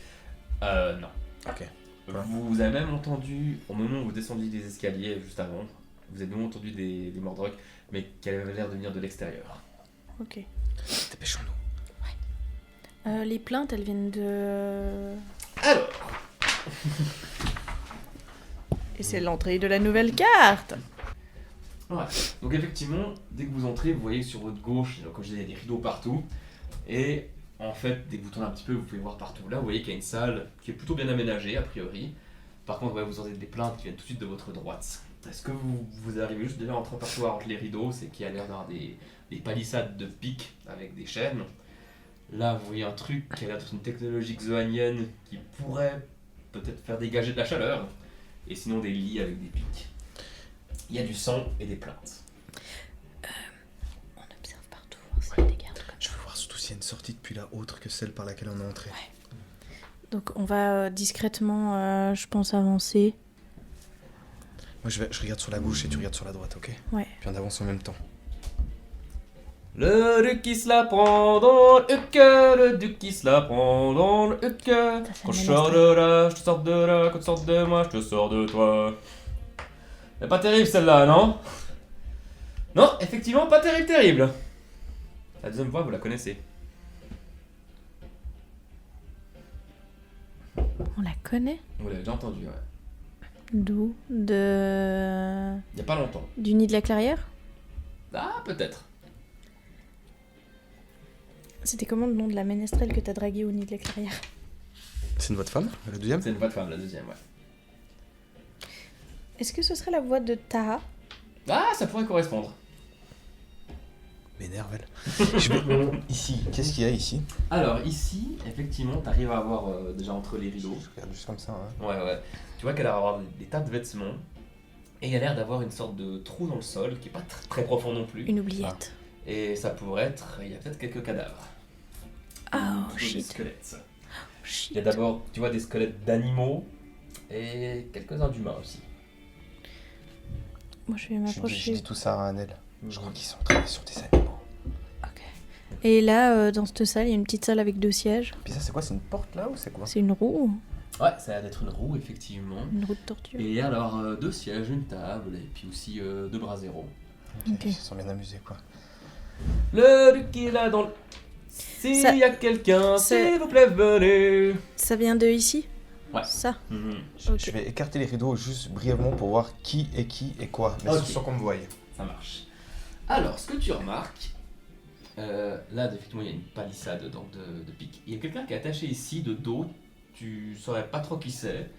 Non. Ok. Vous avez même entendu, au moment où vous descendiez des escaliers juste avant, vous avez même entendu des mordrocs, mais qui avaient l'air de venir de l'extérieur. Ok. Dépêchons-nous. Les plaintes, elles viennent de... Alors, Et c'est l'entrée de la nouvelle carte. ouais. Donc effectivement, dès que vous entrez, vous voyez sur votre gauche, donc, comme je disais, il y a des rideaux partout. Et en fait, dès que vous tournez un petit peu, vous pouvez voir partout. Là, vous voyez qu'il y a une salle qui est plutôt bien aménagée, a priori. Par contre, ouais, vous entendez des plaintes qui viennent tout de suite de votre droite. Est-ce que vous arrivez juste déjà en train d'apercevoir entre les rideaux, c'est qu'il y a l'air d'avoir des palissades de pics avec des chaînes. Là, vous voyez un truc qui a l'air d'être une technologie xoanienne qui pourrait peut-être faire dégager de la chaleur. Et sinon des lits avec des pics. Il y a du sang et des plaintes. On observe partout, voir s'il y a des gardes. Je veux voir surtout s'il y a une sortie depuis là autre que celle par laquelle on est entré. Donc on va discrètement, je pense, avancer. Moi je regarde sur la gauche et tu regardes sur la droite, ok? Ouais. Puis on avance en même temps. Le duc qui se la prend dans le huc, le duc qui se la prend dans le huc. Ça, c'est Quand le je sors de là, je te sors de là, quand tu sors de moi, je te sors de toi. C'est pas terrible celle-là, non? Non, effectivement, pas terrible. La deuxième voix, vous la connaissez. On la connaît? Vous l'avez déjà entendu, ouais. D'où? Il y a pas longtemps. Du nid de la clairière? Ah, peut-être. C'était comment le nom de la ménestrelle que t'as draguée au nid de la clairière? C'est une voix de femme, la deuxième? C'est une voix de femme, la deuxième, ouais. Est-ce que ce serait la voix de Taha? Ah, ça pourrait correspondre. M'énerve, elle. Je vais... Ici, qu'est-ce qu'il y a ici? Alors, ici, effectivement, t'arrives à avoir déjà entre les rideaux. Je regarde juste comme ça, hein. Ouais. Tu vois qu'elle a avoir des tas de vêtements. Et il y a l'air d'avoir une sorte de trou dans le sol qui est pas très profond non plus. Une oubliette. Et ça pourrait être. Il y a peut-être quelques cadavres. Ah, oh, Plutôt des shit. squelettes. Shit. Il y a d'abord, tu vois, des squelettes d'animaux et quelques-uns d'humains aussi. Moi, je vais Je m'approcher. dis tout ça à Annelle. Je crois qu'ils sont travaillés sur des animaux. Ok. Et là, dans cette salle, il y a une petite salle avec 2 sièges. Puis ça, c'est quoi? C'est une porte là ou c'est quoi? C'est une roue? Ouais, ça a l'air d'être une roue, effectivement. Une roue de torture. Et alors, 2 sièges, une table, et puis aussi 2 braseros. Ok. Ils se sont bien amusés, quoi. Le duc est là dans le... S'il Ça- y a quelqu'un, c'est- s'il vous plaît, venez. Ça vient de ici? Ouais. Ça? Je, Ok. je vais écarter les rideaux juste brièvement pour voir qui et quoi. Mais Ok. c'est sûr qu'on me voie. Ça marche. Alors, ce que tu remarques, là, effectivement, il y a une palissade donc, de pique. Il y a quelqu'un qui est attaché ici de dos, tu saurais pas trop qui c'est.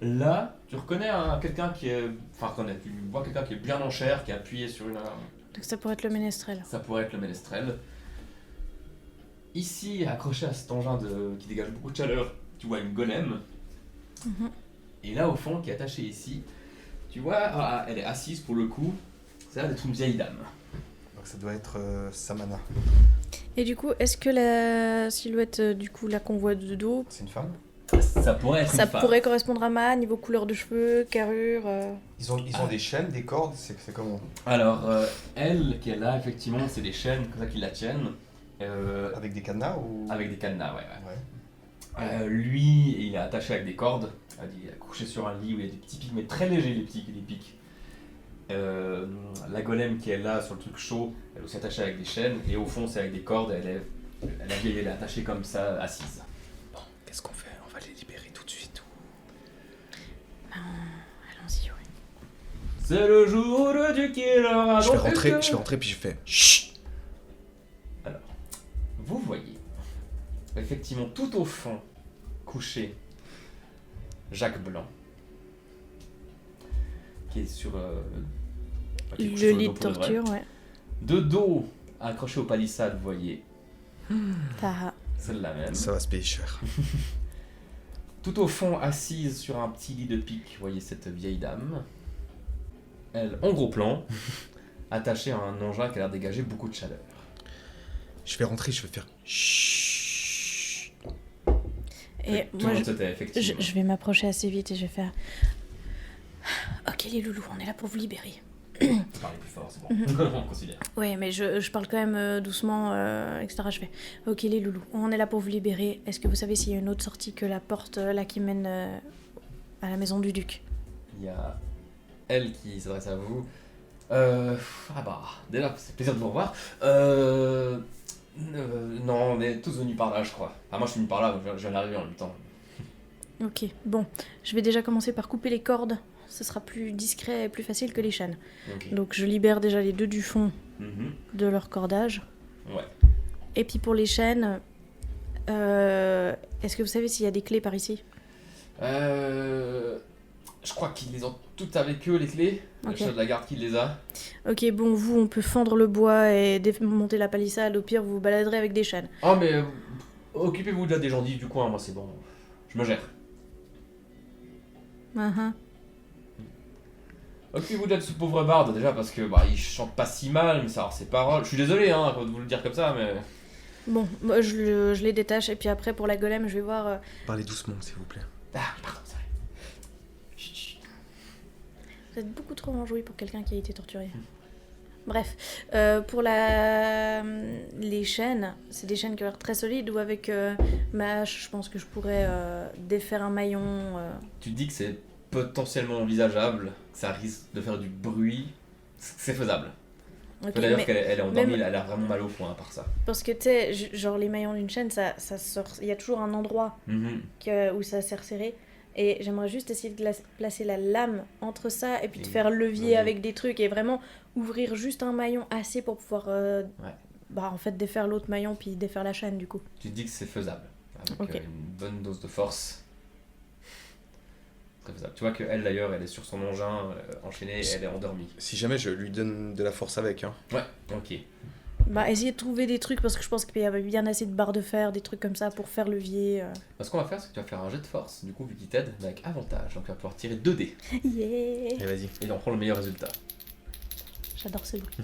Là, tu reconnais quelqu'un qui est... Enfin, tu vois quelqu'un qui est bien en chair, qui est appuyé sur une... Donc ça pourrait être le ménestrel. Ça pourrait être le ménestrel. Ici, accroché à cet engin qui dégage beaucoup de chaleur, tu vois une golem. Mhm. Et là, au fond, qui est attachée ici, tu vois, elle est assise pour le coup. Ça a l'air d'être une vieille dame. Donc ça doit être Samana. Et du coup, est-ce que la silhouette, du coup, là qu'on voit de dos, C'est une femme? Ça pourrait être ça une femme. pourrait correspondre à Ma, niveau couleur de cheveux, carrure Ils ont des chaînes, des cordes, c'est comment? Alors, elle qui est là, effectivement, c'est des chaînes comme ça qui la tiennent. Avec des cadenas ou? Avec des cadenas, ouais. Ouais. Lui, il est attaché avec des cordes. Il est couché sur un lit où il y a des petits pics, mais très légers les pics. La golem qui est là sur le truc chaud, elle est aussi attachée avec des chaînes. Et au fond, c'est avec des cordes. La vieille, elle est attachée comme ça, assise. Bon, qu'est-ce qu'on fait? On va les libérer tout de suite. Allons-y, oui. C'est le jour de Dieu qui est là. Je vais rentrer puis je fais chut. Vous voyez, effectivement, tout au fond, couché, Jacques Blanc, qui est sur... qui est couché Le sur lit dos de pour de vrai. torture, ouais. De dos, accroché aux palissades, vous voyez, Taha. celle-là même. Ça va se payer cher. Tout au fond, assise sur un petit lit de pique, vous voyez cette vieille dame. Elle, en gros plan, attachée à un engin qui a l'air de dégager beaucoup de chaleur. Je vais rentrer, je vais faire chut. Et Tout le moi, monde se tait, effectivement. je vais m'approcher assez vite et je vais faire... Ok les loulous, on est là pour vous libérer. Parlez plus fort, c'est bon. On considère. Ouais, mais je parle quand même doucement, etc. Je fais, ok les loulous, on est là pour vous libérer. Est-ce que vous savez s'il y a une autre sortie que la porte là qui mène à la maison du duc? Il y a elle qui s'adresse à vous. Ah bah, déjà, c'est plaisir de vous revoir. Non, on est tous venus par là, je crois. Ah, moi je suis venu par là, je viens d'arriver en même temps. Ok, bon, je vais déjà commencer par couper les cordes. Ce sera plus discret et plus facile que les chaînes. Ok. Donc je libère déjà les deux du fond Mhm. de leur cordage. Ouais. Et puis pour les chaînes, est-ce que vous savez s'il y a des clés par ici? Je crois qu'ils les ont toutes avec eux, les clés. Le Ok. chef de la garde qui les a. Ok, bon, vous, on peut fendre le bois et démonter la palissade. Au pire, vous vous baladerez avec des chaînes. Oh, mais occupez-vous déjà des gens du coin, moi c'est bon. Je me gère. Uh-huh. Occupez-vous déjà de ce pauvre barde, déjà, parce que bah, il chante pas si mal, mais ça a ses paroles. Je suis désolé hein, de vous le dire comme ça, mais. Bon, moi, je les détache. Et puis après, pour la golem, je vais voir... Parlez doucement, s'il vous plaît. Ah, pardon, c'est vrai. Chut, chut. Vous êtes beaucoup trop enjoué pour quelqu'un qui a été torturé. Bref, pour les chaînes, c'est des chaînes qui ont l'air très solides ou avec ma hache, je pense que je pourrais défaire un maillon. Tu te dis que c'est potentiellement envisageable, que ça risque de faire du bruit, c'est faisable. Ok, D'ailleurs mais- qu'elle elle est endormie, même- elle a vraiment mal au poing à part ça. Parce que tu sais, genre les maillons d'une chaîne, ça sort. Il y a toujours un endroit où ça sert serré. Et j'aimerais juste essayer de placer la lame entre ça et puis de Et faire levier levier. avec des trucs et vraiment ouvrir juste un maillon assez pour pouvoir en fait défaire l'autre maillon puis défaire la chaîne du coup. Tu te dis que c'est faisable, avec Ok. une bonne dose de force. Très faisable. Tu vois qu'elle d'ailleurs, elle est sur son engin enchaîné, elle est endormie. Si jamais je lui donne de la force avec, hein. Ouais, ok. Bah essayez de trouver des trucs parce que je pense qu'il y avait bien assez de barres de fer, des trucs comme ça pour faire levier. Ce qu'on va faire, c'est que tu vas faire un jet de force, du coup, vu qu'il t'aide, mais avec avantage. Donc tu vas pouvoir tirer 2 dés, Yeah. Et vas-y. et on prend le meilleur résultat. J'adore ce bruit.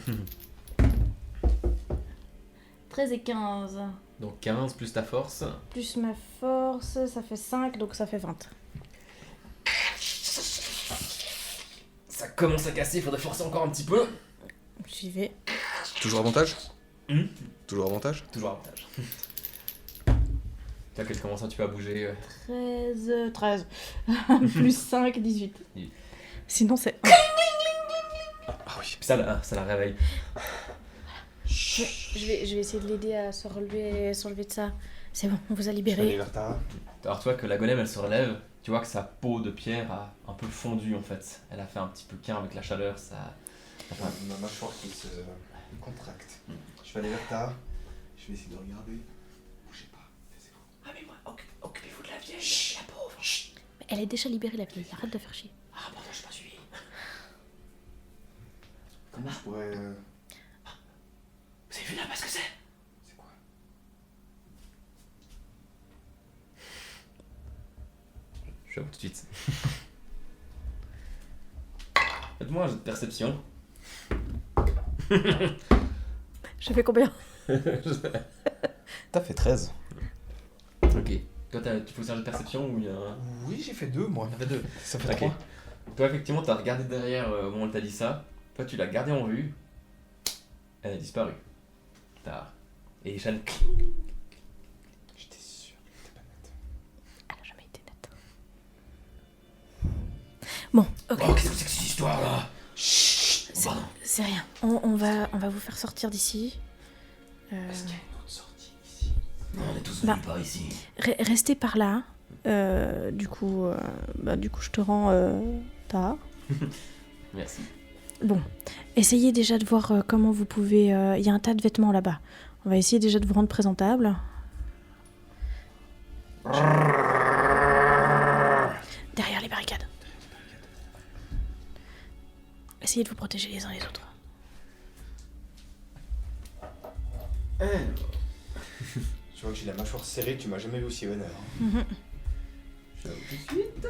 13 et 15. Donc 15 plus ta force. Plus ma force, ça fait 5, donc ça fait 20. Ça commence à casser, il faudrait forcer encore un petit peu. J'y vais. Toujours avantage Hmm. Toujours avantage Toujours avantage. Tu vois qu'elle commence un petit peu à bouger. 13. Plus 5, 18. Oui. Sinon c'est 1. Ah oui. Puis ça la réveille. Je vais essayer de l'aider à se relever de ça. C'est bon, on vous a Je vais aller libéré. vers Tara. Alors tu vois que la golem, elle se relève. Tu vois que sa peau de pierre a un peu fondu en fait. Elle a fait un petit peu qu'un avec la chaleur. Ça... Enfin, ma mâchoire qui se contracte. Je vais aller vers Tara. Je vais essayer de regarder. Bougez pas. Taisez-vous. Ah mais moi, occupez-vous de la vieille, la pauvre. Mais elle est déjà libérée la vieille, arrête de faire chier. Ah pardon, je pas suivi. Comment je pourrais. Vous avez vu là-bas ce que c'est? C'est quoi Je vais tout de suite. Faites-moi un jeu de perception. Je fais combien? T'as fait 13. Ok. Toi, tu fais aussi un jeu de perception ou il y a un... Oui, j'ai fait 2 moi. Ça fait 2. Ça fait Ok. 3. Toi, effectivement, t'as regardé derrière au moment où elle t'a dit ça. Toi, tu l'as gardée en vue. Elle a disparu. Et Shan... J'étais sûr que t'étais pas nette. Elle a jamais été nette. Bon, ok. Oh, qu'est-ce que c'est que cette histoire là? C'est rien. On va vous faire sortir d'ici. Est-ce qu'il y a une autre sortie ici? Non, on est tous Bah. venus par ici. Restez par là. Du coup, je te rends tard. Merci. Bon, essayez déjà de voir comment vous pouvez... Il y a un tas de vêtements là-bas. On va essayer déjà de vous rendre présentable. Derrière les barricades. Essayez de vous protéger les uns les autres. Je vois que j'ai la mâchoire serrée, tu m'as jamais vu aussi vénère. Je vais tout de suite.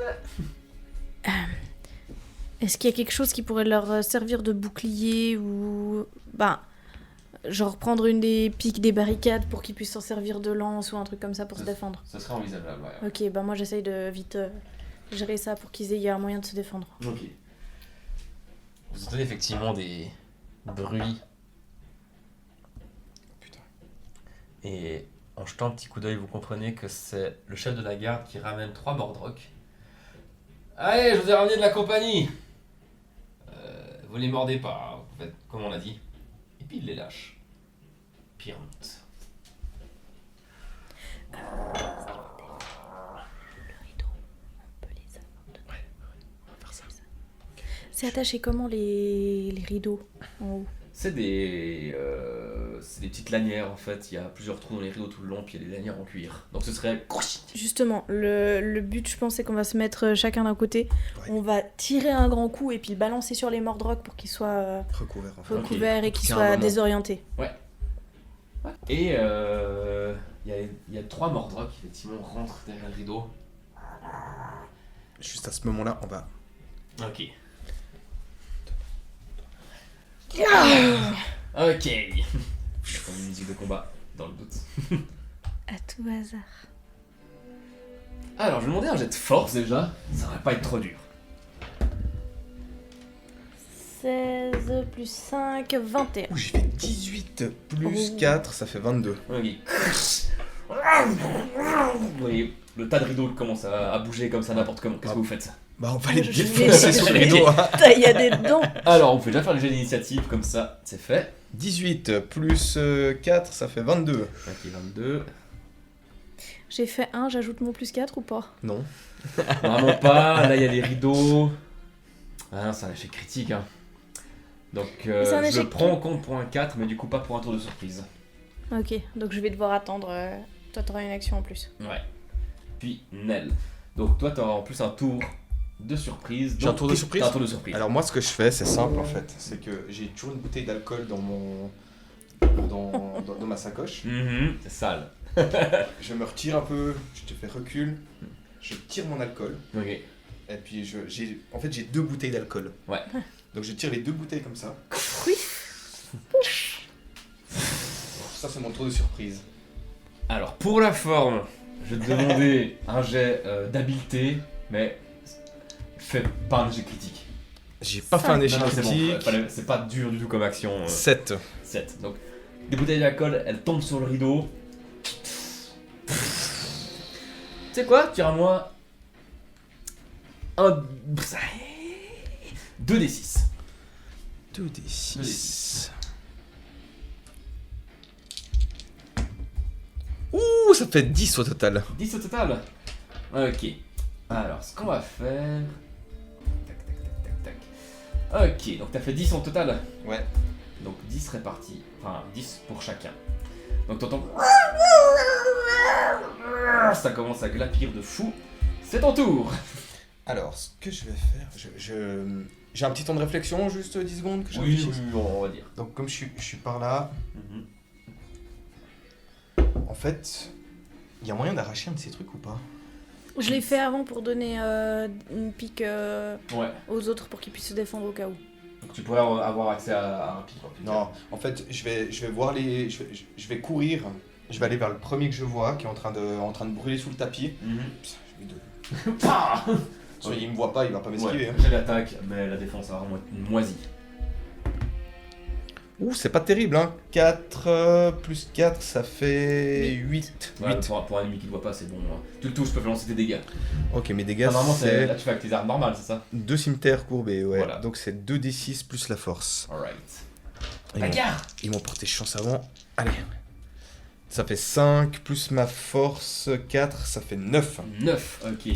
Est-ce qu'il y a quelque chose qui pourrait leur servir de bouclier ou... genre prendre une des piques des barricades pour qu'ils puissent s'en servir de lance ou un truc comme ça pour se défendre. Ce serait envisageable, ouais. Ok, moi j'essaye de vite gérer ça pour qu'ils aient un moyen de se défendre. Ok. Vous entendez effectivement des bruits. Putain. Et en jetant un petit coup d'œil, vous comprenez que c'est le chef de la garde qui ramène 3 Mordrocs. Allez, je vous ai ramené de la compagnie. Vous les mordez pas, hein. Vous faites comme on l'a dit. Et puis il les lâche. Puis il remonte. Le rideau, on peut les avoir dedans. Ouais, on va faire ça. C'est attaché comment les rideaux en haut? C'est des petites lanières en fait. Il y a plusieurs trous dans les rideaux tout le long, puis il y a des lanières en cuir. Donc ce serait. Justement, le but je pense c'est qu'on va se mettre chacun d'un côté. Ouais. On va tirer un grand coup et puis le balancer sur les Mordrocs pour qu'ils soient Recouvert en fait. recouverts et qu'ils Qu'à un soient moment. désorientés. Et il y a 3 Mordrocs qui effectivement rentrent derrière le rideau. Juste à ce moment-là, on va. Ok. Ah Ok. Je vais prendre une musique de combat, dans le doute. À tout hasard. Alors, je vais demander un jet de force déjà. Ça va pas être trop dur. 16 plus 5, 21. Ouh, j'ai fait 18 plus Oh. 4, ça fait 22. Ok. Vous voyez, le tas de rideaux commence à bouger comme ça n'importe comment. Qu'est-ce que vous faites? Bah on va les Je défoncer vais- sur je le vais- rideau. Hein. Taillader dedans. Alors, on peut déjà faire le jeu d'initiative comme ça, c'est fait. 18 plus 4, ça fait 22. Ok, 22. J'ai fait 1, j'ajoute mon plus 4 ou pas? Non. Vraiment pas, là il y a les rideaux. Ah non, c'est un échec critique. Hein. Donc c'est un je le échec prends en compte pour un 4, mais du coup pas pour un tour de surprise. Ok, donc je vais devoir attendre. Toi, t'auras une action en plus. Ouais. Puis Nel. Donc toi t'auras en plus un tour de surprise. J'ai un Donc, tour de surprise t'as un tour de surprise. Alors moi ce que je fais c'est simple en fait, c'est que j'ai toujours une bouteille d'alcool dans mon dans ma sacoche. C'est sale. Je me retire un peu, je te fais recul, je tire mon alcool Ok. et puis en fait j'ai 2 bouteilles d'alcool. Ouais. Donc je tire les 2 bouteilles comme ça. Oui. Ça c'est mon tour de surprise. Alors pour la forme, je vais te demander un jet d'habileté, mais fais pas un jet critique. J'ai pas fait un Non, échec non, c'est bon, critique. c'est pas dur du tout comme action. 7. 7. Donc, des bouteilles d'alcool, elles tombent sur le rideau. Tu sais quoi? Tire-moi un. 2d6. 2d6. Ouh, ça fait 10 au total. 10 au total. Ok. Alors, ce qu'on va faire. Tac, tac, tac, tac, tac. Ok, donc t'as fait 10 en total. Ouais. Donc 10 répartis. Enfin, 10 pour chacun. Donc t'entends. Ça commence à glapir de fou. C'est ton tour. Alors, ce que je vais faire, j'ai un petit temps de réflexion, juste 10 secondes que je réfléchisse. on va dire. Donc comme je suis par là, en fait, il y a moyen d'arracher un de ces trucs ou pas? Je l'ai fait avant pour donner une pique Ouais. aux autres pour qu'ils puissent se défendre au cas où. Donc tu pourrais avoir accès à un pic. Non, en fait, je vais voir je vais courir, je vais aller vers le premier que je vois qui est en train de brûler sous le tapis. Putain, j'ai mis deux. Pah Soit il me voit pas, il va pas m'esquiver. Ouais, Hein. j'ai l'attaque, mais la défense a vraiment été moisie. Ouh, c'est pas terrible, hein. 4 plus 4, ça fait 8. Ouais, pour un ennemi qui ne voit pas, c'est bon. Hein. Tu le touches, je peux lancer tes dégâts. Ok, mes dégâts, Normalement, c'est là tu fais avec tes armes normales, c'est ça? 2 cimetières courbés, ouais. Voilà. Donc c'est 2d6 plus la force. Alright. Ils m'ont- Bagarre! Ils m'ont porté chance avant. Allez. Ça fait 5 plus ma force 4, ça fait 9. 9, ok.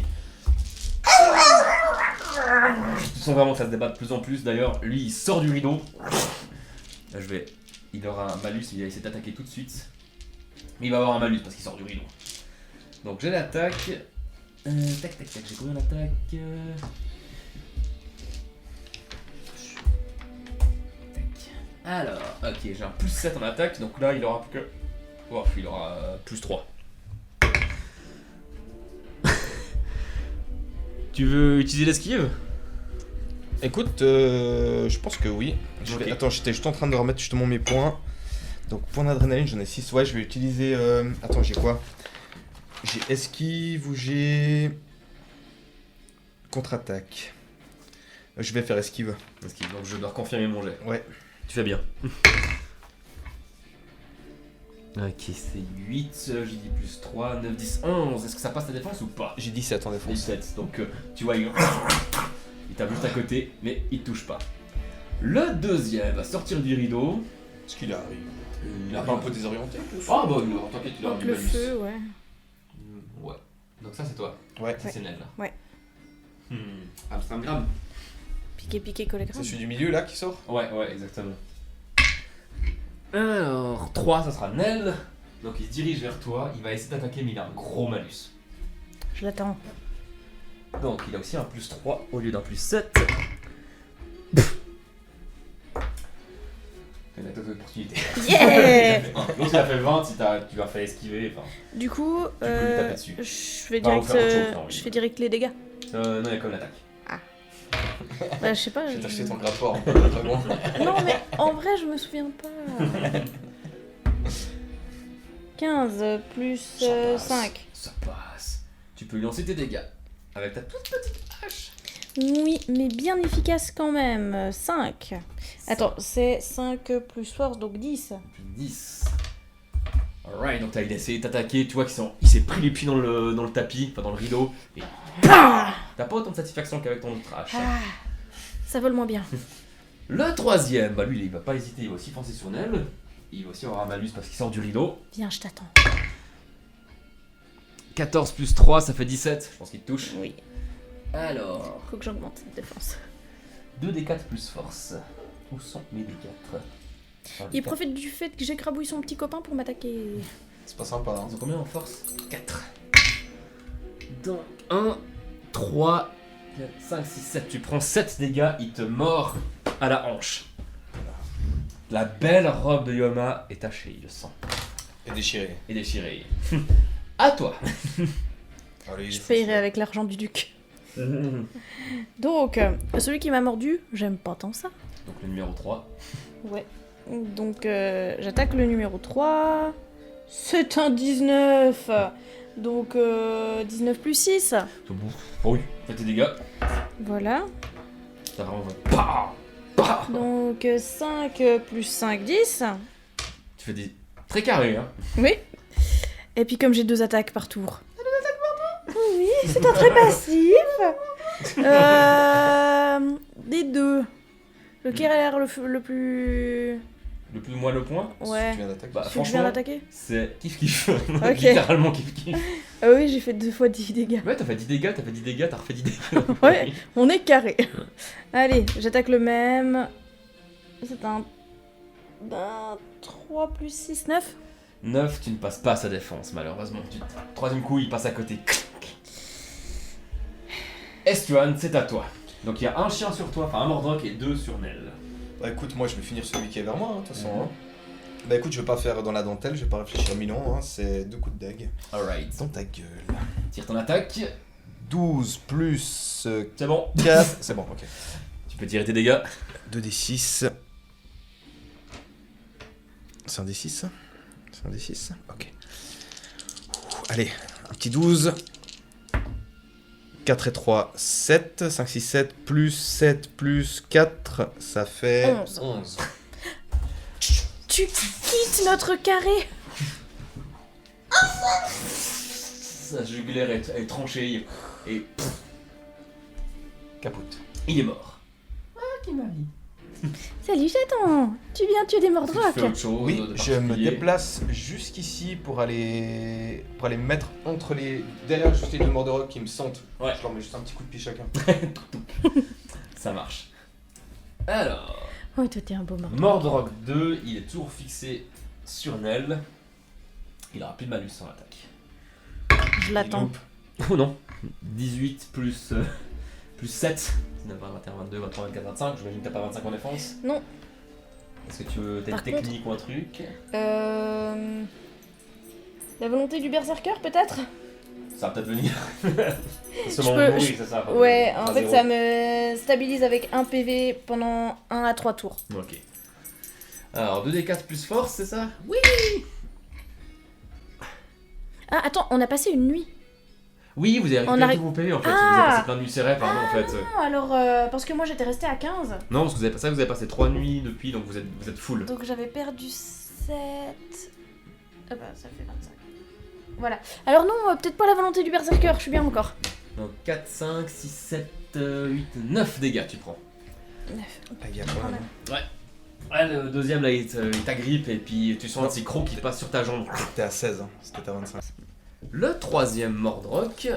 Tu sens vraiment que ça se débat de plus en plus. D'ailleurs, lui il sort du rideau. Là, il aura un malus, il va essayer d'attaquer tout de suite. Mais il va avoir un malus parce qu'il sort du rideau. Donc j'ai l'attaque. Tac tac tac, j'ai combien d'attaque Tac. Alors, ok, j'ai un plus 7 en attaque, donc là il aura plus que. Oh, il aura plus 3. Tu veux utiliser l'esquive? Écoute, je pense que oui. Ok. Attends, j'étais juste en train de remettre justement mes points. Donc point d'adrénaline, j'en ai 6. Ouais, je vais utiliser... Attends, j'ai quoi? J'ai esquive ou j'ai... Contre-attaque. Je vais faire esquive. Esquive, donc je dois confirmer mon jet. Ouais. Tu fais bien. Ok, c'est 8, j'ai dit plus 3, 9, 10, 11. Est-ce que ça passe ta défense ou pas? J'ai 17 en défense. 17, donc tu vois, il tape juste à côté, mais il te touche pas. Le deuxième va sortir du rideau. Est-ce qu'il arrive? Il a un peu désorienté. Ah bah non, t'inquiète, il aura Donc du le malus. feu, ouais. Ouais. Donc ça c'est toi. Ouais. Ça c'est Nel là. Ouais. Amsterdam. Piquer, coller C'est crâne. celui du milieu là qui sort? Ouais, exactement. Alors, 3, ça sera Nel. Donc il se dirige vers toi, il va essayer d'attaquer, mais il a un gros malus. Je l'attends. Donc il a aussi un plus 3 au lieu d'un plus 7. Il a d'autres opportunités. Yeah. Donc il a fait 20, si tu vas faire esquiver. Enfin, Du coup, peux lui taper dessus. je fais Enfin, direct, on fait autre chose, non, oui. je fais direct les dégâts. non, il y a comme l'attaque. Bah, je sais pas. J'ai je- acheté ton rapport. Très bon. Non, mais en vrai, je me souviens pas. 15 plus Ça passe. 5. Ça passe. Tu peux lui lancer tes dégâts avec ta toute petite hache. Oui, mais bien efficace quand même. 5. Attends, c'est 5 plus force, donc 10. 10. Alright, donc il a essayé de t'attaquer, tu vois qu'il s'est pris les pieds dans le tapis, enfin dans le rideau, et t'as pas autant de satisfaction qu'avec ton autre hache. Ah, ça vole moins bien. Le troisième, bah lui il va pas hésiter, il va aussi foncer sur Nell. Il va aussi avoir un malus parce qu'il sort du rideau. Viens, je t'attends. 14 plus 3, ça fait 17, je pense qu'il te touche. Oui, Alors, faut que j'augmente cette défense. 2d4 plus force. Où sont mes d4 Il profite du fait que j'écrabouille son petit copain pour m'attaquer. C'est pas sympa, hein. Ils ont combien en force 4. Donc 1, 3, 4, 5, 6, 7. Tu prends 7 dégâts, il te mord à la hanche. La belle robe de Yoma est tachée, il le sent. Et déchiré. Et déchirée. À toi. Allez, Je payerai avec l'argent du duc. Donc, celui qui m'a mordu, j'aime pas tant ça. Donc le numéro 3. Ouais. Donc, j'attaque le numéro 3. C'est un 19. Donc, 19 plus 6. C'est bon. Oh oui, fais tes dégâts. Voilà. T'as vraiment Pah Pah Donc, 5 plus 5, 10. Tu fais des très carrés, hein. Oui. Et puis, comme j'ai 2 attaques par tour. Oui, c'est un trait passif. Des 2. Lequel a l'air le plus... Le plus ou moins le point. Ouais. Tu viens d'attaquer. Bah Celui que je franchement, viens d'attaquer. c'est kiff. Ok. Littéralement kiff. Ah oui, j'ai fait 2 fois 10 dégâts. Ouais, t'as fait 10 dégâts, t'as refait 10 dégâts. Ouais. On est carré. Allez, j'attaque le même. C'est un 3 plus 6, 9. 9, tu ne passes pas sa défense, malheureusement. Troisième coup, il passe à côté. Estuan, c'est à toi. Donc il y a un chien sur toi, enfin un Mordroc et 2 sur Nell. Bah écoute, moi je vais finir celui qui est vers moi, hein, de toute façon. Mhm. Hein. Bah écoute, je vais pas faire dans la dentelle, je vais pas réfléchir 1000 ans, hein, c'est 2 coups de dague. Alright. Dans ta gueule. Tire ton attaque. 12 plus C'est bon. 4. C'est bon, ok. Tu peux tirer tes dégâts. 2d6. C'est un d6. C'est un d6. Ok. Allez, un petit 12. 4 et 3, 7. 5, 6, 7. Plus 7, plus 4, ça fait 11. 11. Tu quittes notre carré. Sa jugulaire est tranchée et pff, Capote. il est mort. Ah, qui m'a mis. Salut chaton. Tu viens tuer des Tu mordrocs. fais autre chose Oui, de je me particulier. déplace jusqu'ici pour aller me mettre entre les derrière juste les deux Mordrocs qui me sentent. Ouais. Je leur mets juste un petit coup de pied chacun. Ça marche. Alors, Oh, toi t'es un beau mordroc. Mordroc 2, il est toujours fixé sur Nell. Il aura plus de malus en attaque. Je l'attends. Il loupe. Oh non. 18 plus 7. 19, 20, 21, 22, 23, 24, 25. J'imagine que t'as pas 25 en défense. Non. Est-ce que tu veux t'as une Par technique ou un truc? La volonté du berserker peut-être. Ça va peut-être venir. C'est Je seulement peux- mourir, c'est ça? Ouais, en à fait zéro. ça me stabilise avec 1 PV pendant 1 à 3 tours. Ok. Alors 2d4 plus force, c'est ça? Oui. Ah attends, on a passé une nuit. Oui, vous avez On récupéré a- tous vos PV en fait. Ah. Vous avez passé plein de nuits serrées, pardon en fait. Non, alors parce que moi j'étais restée à 15. Non, parce que vous avez passé 3 nuits depuis, donc vous êtes full. Donc j'avais perdu 7. Ah bah ça fait 25. Voilà. Alors non, peut-être pas la volonté du berserker, je suis bien encore. Donc 4, 5, 6, 7, 8, 9 dégâts tu prends. 9. Ah, il y a quand même. Ah, le deuxième là il t'agrippe et puis tu sens un Non. petit croc qui passe sur ta jambe. T'es à 16, hein. C'était à 25. Le troisième Mordroc,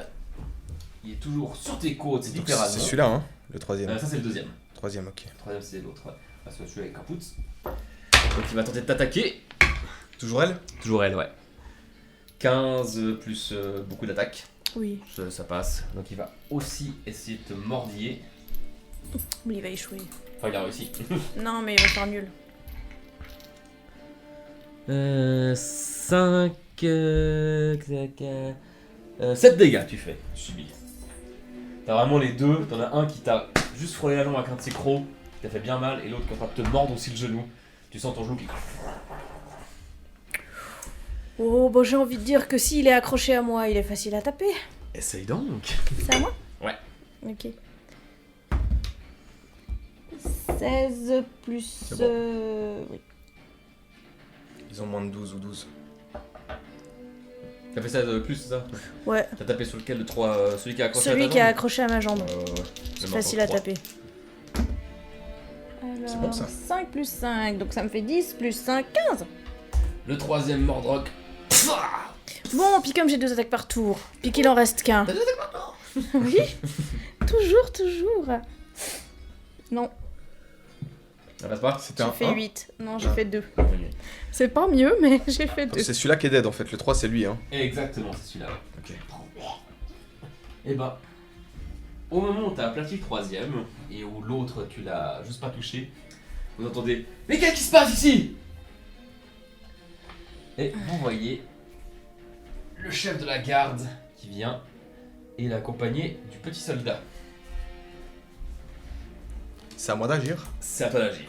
il est toujours sur tes côtes, Donc, littéralement. c'est celui-là, hein, le troisième. Ça c'est le deuxième. Troisième, ok. Le troisième c'est l'autre. Parce que celui avec un pouce. Donc il va tenter de t'attaquer. Toujours elle? Toujours elle, ouais. 15 plus beaucoup d'attaques. Oui, Ça passe. Donc il va aussi essayer de te mordiller. mais il va échouer. Enfin il a réussi. Non, mais il va faire nul. 5... 7 dégâts tu fais, subis. T'as vraiment les deux, t'en as un qui t'a juste frôlé la jambe avec un de ses crocs, qui t'a fait bien mal, et l'autre qui est en train de te mordre aussi le genou. Tu sens ton genou qui... Oh, bah j'ai envie de dire que s'il est accroché à moi, il est facile à taper. Essaye donc. C'est à moi? Ouais. Ok. 16 plus... C'est bon. Oui. Ils ont moins de 12 ou 12. T'as fait ça de plus, c'est ça? Ouais, T'as tapé sur lequel? Le 3, celui qui a accroché à ta celui jambe? qui est accroché à ma jambe. Le C'est marteau facile à 3. taper. Alors, C'est bon, ça. 5 plus 5, donc ça me fait 10 plus 5, 15. Le troisième Mordroc. Bon, puis comme j'ai 2 attaques par tour, puis qu'il en reste qu'un. T'as 2 attaques par tour? Oui, toujours. Non, Ça passe pas? C'était j'ai un fait 1. 8. Non, j'ai Ah. fait 2. C'est pas mieux, mais j'ai fait 2. C'est celui-là qui est dead en fait, le 3 c'est lui. Hein. Exactement, c'est celui-là. Ok. Et bah, au moment où t'as aplati le troisième, et où l'autre tu l'as juste pas touché, vous entendez « Mais qu'est-ce qui se passe ici ?» Et vous voyez le chef de la garde qui vient, et il est accompagné du petit soldat. C'est à moi d'agir. C'est à toi d'agir.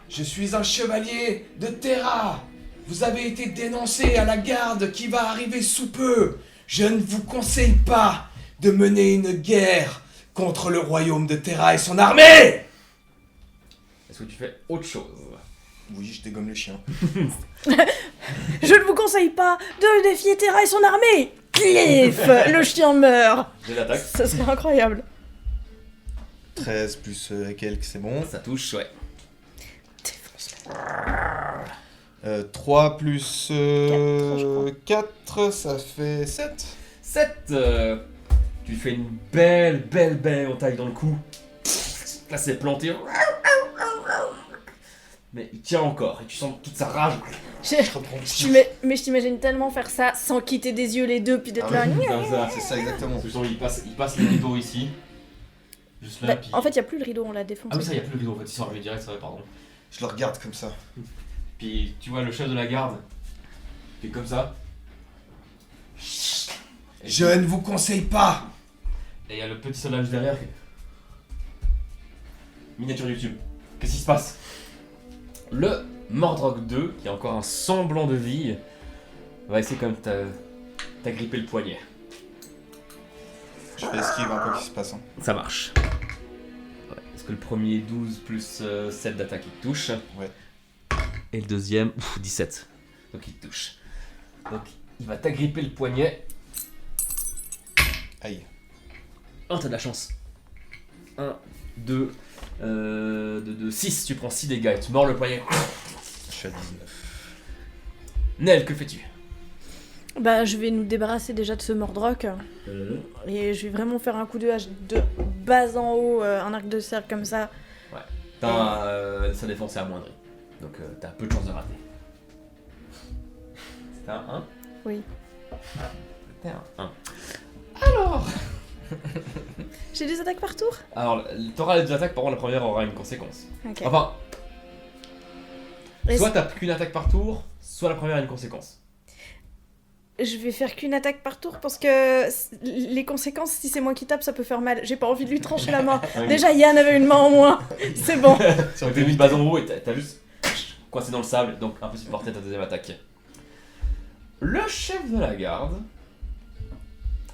Je suis un chevalier de Terra. Vous avez été dénoncé à la garde qui va arriver sous peu. Je ne vous conseille pas de mener une guerre contre le royaume de Terra et son armée. Est-ce que tu fais autre chose? Oui, je dégomme le chien. Je ne vous conseille pas de défier Terra et son armée. Cliff, le chien meurt. J'ai l'attaque. Ça serait incroyable. 13 plus quelques, c'est bon. Ça touche, ouais. 3 plus je 4, ça fait 7. 7 Tu fais une belle entaille dans le cou. Là c'est planté. Mais il tient encore et tu sens toute sa rage. Mais je t'imagine tellement faire ça sans quitter des yeux les deux, puis d'être là. Comme ça. C'est ça exactement. Parce que il passe les rideaux ici. Juste là, Bah, puis... en fait, il n'y a plus le rideau, on l'a défoncé. Ah oui, ça, il n'y a plus le rideau en fait, ils sont arrivés direct, c'est vrai, pardon. Je le regarde comme ça. Puis tu vois le chef de la garde, fait comme ça. Et Je ne vous conseille pas. il y a le petit soldat juste derrière. Miniature YouTube. Qu'est-ce qui se passe? Le Mordroc 2, qui a encore un semblant de vie, va essayer comme t'as grippé le poignet. Je fais esquive un peu qui se passe. Hein. Ça marche. Ouais. Est-ce que le premier 12 plus 7 d'attaque il te touche? Ouais. Et le deuxième, 17. Donc il te touche. Donc il va t'agripper le poignet. Aïe. Oh, t'as de la chance. 1, 2, 6. Tu prends 6 dégâts et tu mords le poignet. Je suis à 19. Nel, que fais-tu? Bah, je vais nous débarrasser déjà de ce Mordroc. Et je vais vraiment faire un coup de hache de bas en haut, un arc de cercle comme ça. Sa défense est amoindrie. Donc t'as peu de chances de rater. C'était un 1? Oui. C'était un 1. Alors J'ai des attaques par tour? Alors, t'auras les deux attaques, par contre la première aura une conséquence. Ok. Enfin, Et soit t'as qu'une attaque par tour, soit la première a une conséquence. je vais faire qu'une attaque par tour parce que les conséquences, si c'est moi qui tape, ça peut faire mal. J'ai pas envie de lui trancher la main. Déjà, Yann avait une main en moins. C'est bon. Donc t'as mis de base en haut et t'as juste coincé dans le sable, donc impossible de porter ta deuxième attaque. Le chef de la garde,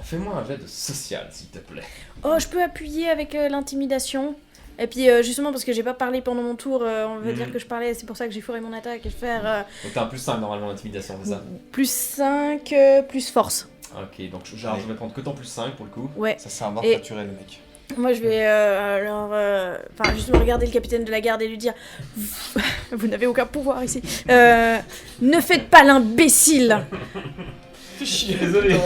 fais-moi un jet de social, s'il te plaît. Oh, je peux appuyer avec l'intimidation. Et puis justement parce que j'ai pas parlé pendant mon tour, on va dire que je parlais, c'est pour ça que j'ai foiré mon attaque et faire Donc t'as un plus 5 normalement d'intimidation, c'est ça? plus 5, plus force. Ok, donc genre, je vais prendre que ton plus 5 pour le coup. Ouais. Ça c'est un mort Et- naturel le mec. Moi je vais enfin justement regarder le capitaine de la garde et lui dire vous n'avez aucun pouvoir ici. Ne faites pas l'imbécile. Fais chier. Désolé.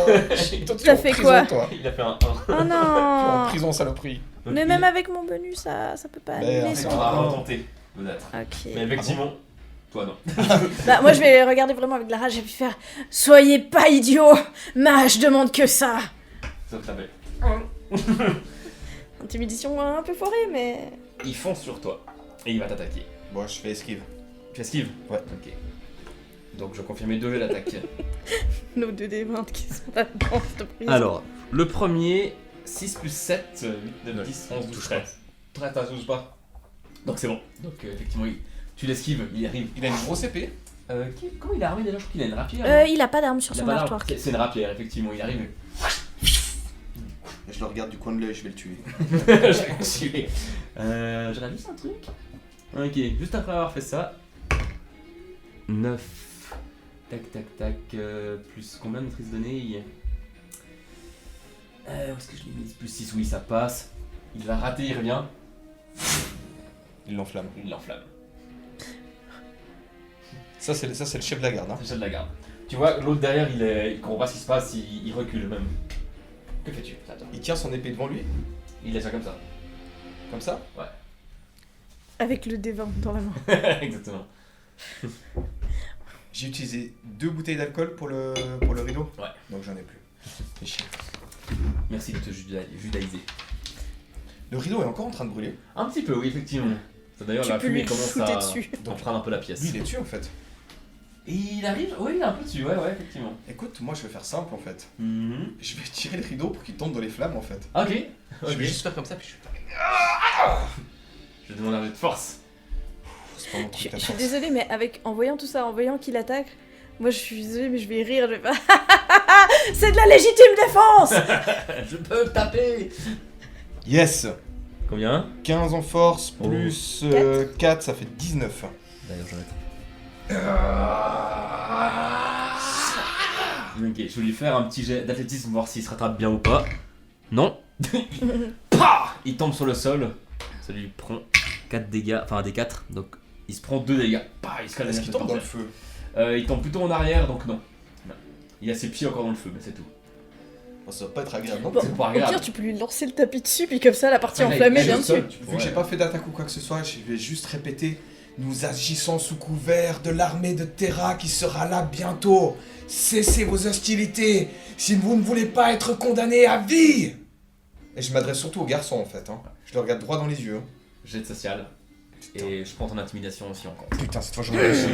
Toi, T'as fait quoi? toi. Il a fait un 1. Oh En non. prison, saloperie. Mais même avec mon bonus, ça peut pas annuler on son... On va retenter, peut-être. Ok. Mais effectivement, toi non. Bah moi je vais regarder vraiment avec de la rage et puis faire soyez pas idiot, mage demande que ça. Sauf que t'avais. Intimidation un peu forée mais... Il fonce sur toi et il va t'attaquer. Bon, je fais esquive. Tu esquives? Ouais. Ok. Donc je confirme les deux jets d'attaque. Nos 2d20 qui sont là-dedans, s'il te plaît. Alors, le premier, 6 plus 7, 8, 9, 10, 11, 12, touche 13. 13, ça touche pas. Donc c'est bon. Donc effectivement, tu l'esquives, il arrive. Il a une grosse épée. Comment il est armé déjà? Je crois qu'il a une rapière. Il a pas d'arme sur Il a son pas d'arme. artwork. C'est une rapière, effectivement, il arrive. Je le regarde du coin de l'œil, je vais le tuer. Je vais le tuer. Je regarde juste un truc. Ok, juste après avoir fait ça. 9. Tac, tac, tac. Plus combien de maîtrise donnée où est-ce que je l'ai mis? Plus 6, oui, ça passe. Il va rater, il revient. Il l'enflamme. Il l'enflamme. Ça, c'est le chef de la garde. Hein. C'est le chef de la garde. Tu vois, l'autre derrière, il comprend pas ce qui se passe, il recule même. Que fais-tu? C'est à toi. Il tient son épée devant lui, Il laisse ça comme ça. comme ça. Avec le D20 dans la main. Exactement. J'ai utilisé 2 bouteilles d'alcool pour le rideau. Ouais. Donc j'en ai plus. C'est chiant. Merci de te judaïser. Le rideau est encore en train de brûler. Un petit peu, oui, effectivement. Ça, d'ailleurs, Tu la peux fumée lui commence shooter à dessus. prendre un peu la pièce. Lui, il est dessus en fait. Et il arrive, ouais, il est un peu dessus, ouais, effectivement. Écoute, moi je vais faire simple en fait. Mhm. Je vais tirer le rideau pour qu'il tombe dans les flammes en fait. Ok. Je vais juste faire comme ça puis Je vais demander un jeu de force. C'est pas mon truc, Je ta suis force. désolée, mais en voyant tout ça, en voyant qu'il attaque, moi je suis désolée, mais je vais rire. Je vais pas. C'est de la légitime défense. Je peux taper. Yes. Combien? 15 en force plus 4, ça fait 19. D'ailleurs, je vais mettre. Ok, je vais lui faire un petit jet d'athlétisme, voir s'il se rattrape bien ou pas. Non. Pah, il tombe sur le sol. Ça lui prend 4 dégâts, enfin un des 4, donc il se prend 2 dégâts. Pah, il se calme. Est-ce qu'il tombe dans le feu? Il tombe plutôt en arrière, donc non. Non. Il a ses pieds encore dans le feu, mais c'est tout. Bon, ça va pas être agréable non Bon, plus. C'est pas Au grave. pire, tu peux lui lancer le tapis dessus, puis comme ça, la partie Ouais, enflammée il vient est au dessus. sol, tu Vu pourrais- que j'ai pas fait d'attaque ou quoi que ce soit, je vais juste répéter. Nous agissons sous couvert de l'armée de Terra qui sera là bientôt. Cessez vos hostilités si vous ne voulez pas être condamnés à vie. Et je m'adresse surtout aux garçons en fait. Hein. Je le regarde droit dans les yeux. Hein. Jet de social. Et je prends ton intimidation aussi en compte. Putain, cette fois j'en ai réussi.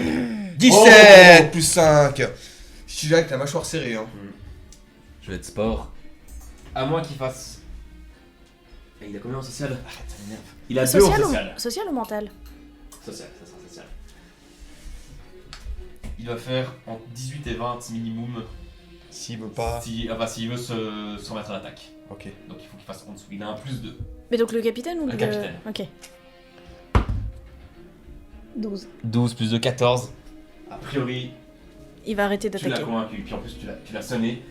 17 plus 5. Je suis là avec la mâchoire serrée. Hein. Je vais être sport. À moins qu'il fasse. Et il a combien en social? Arrête, ça m'énerve. Il a 2 en Social social. ou... social ou mental? Social, ça sera social. Il va faire en 18 et 20 minimum S'il veut pas. s'il veut se remettre à l'attaque. Ok. Donc il faut qu'il fasse en dessous. Il a un plus 2. Mais donc le capitaine ou Le capitaine. Ok. 12. 12 plus 2, 14. A priori, Il va arrêter tu l'as d'attaquer. convaincu. Puis en plus, tu l'as sonné.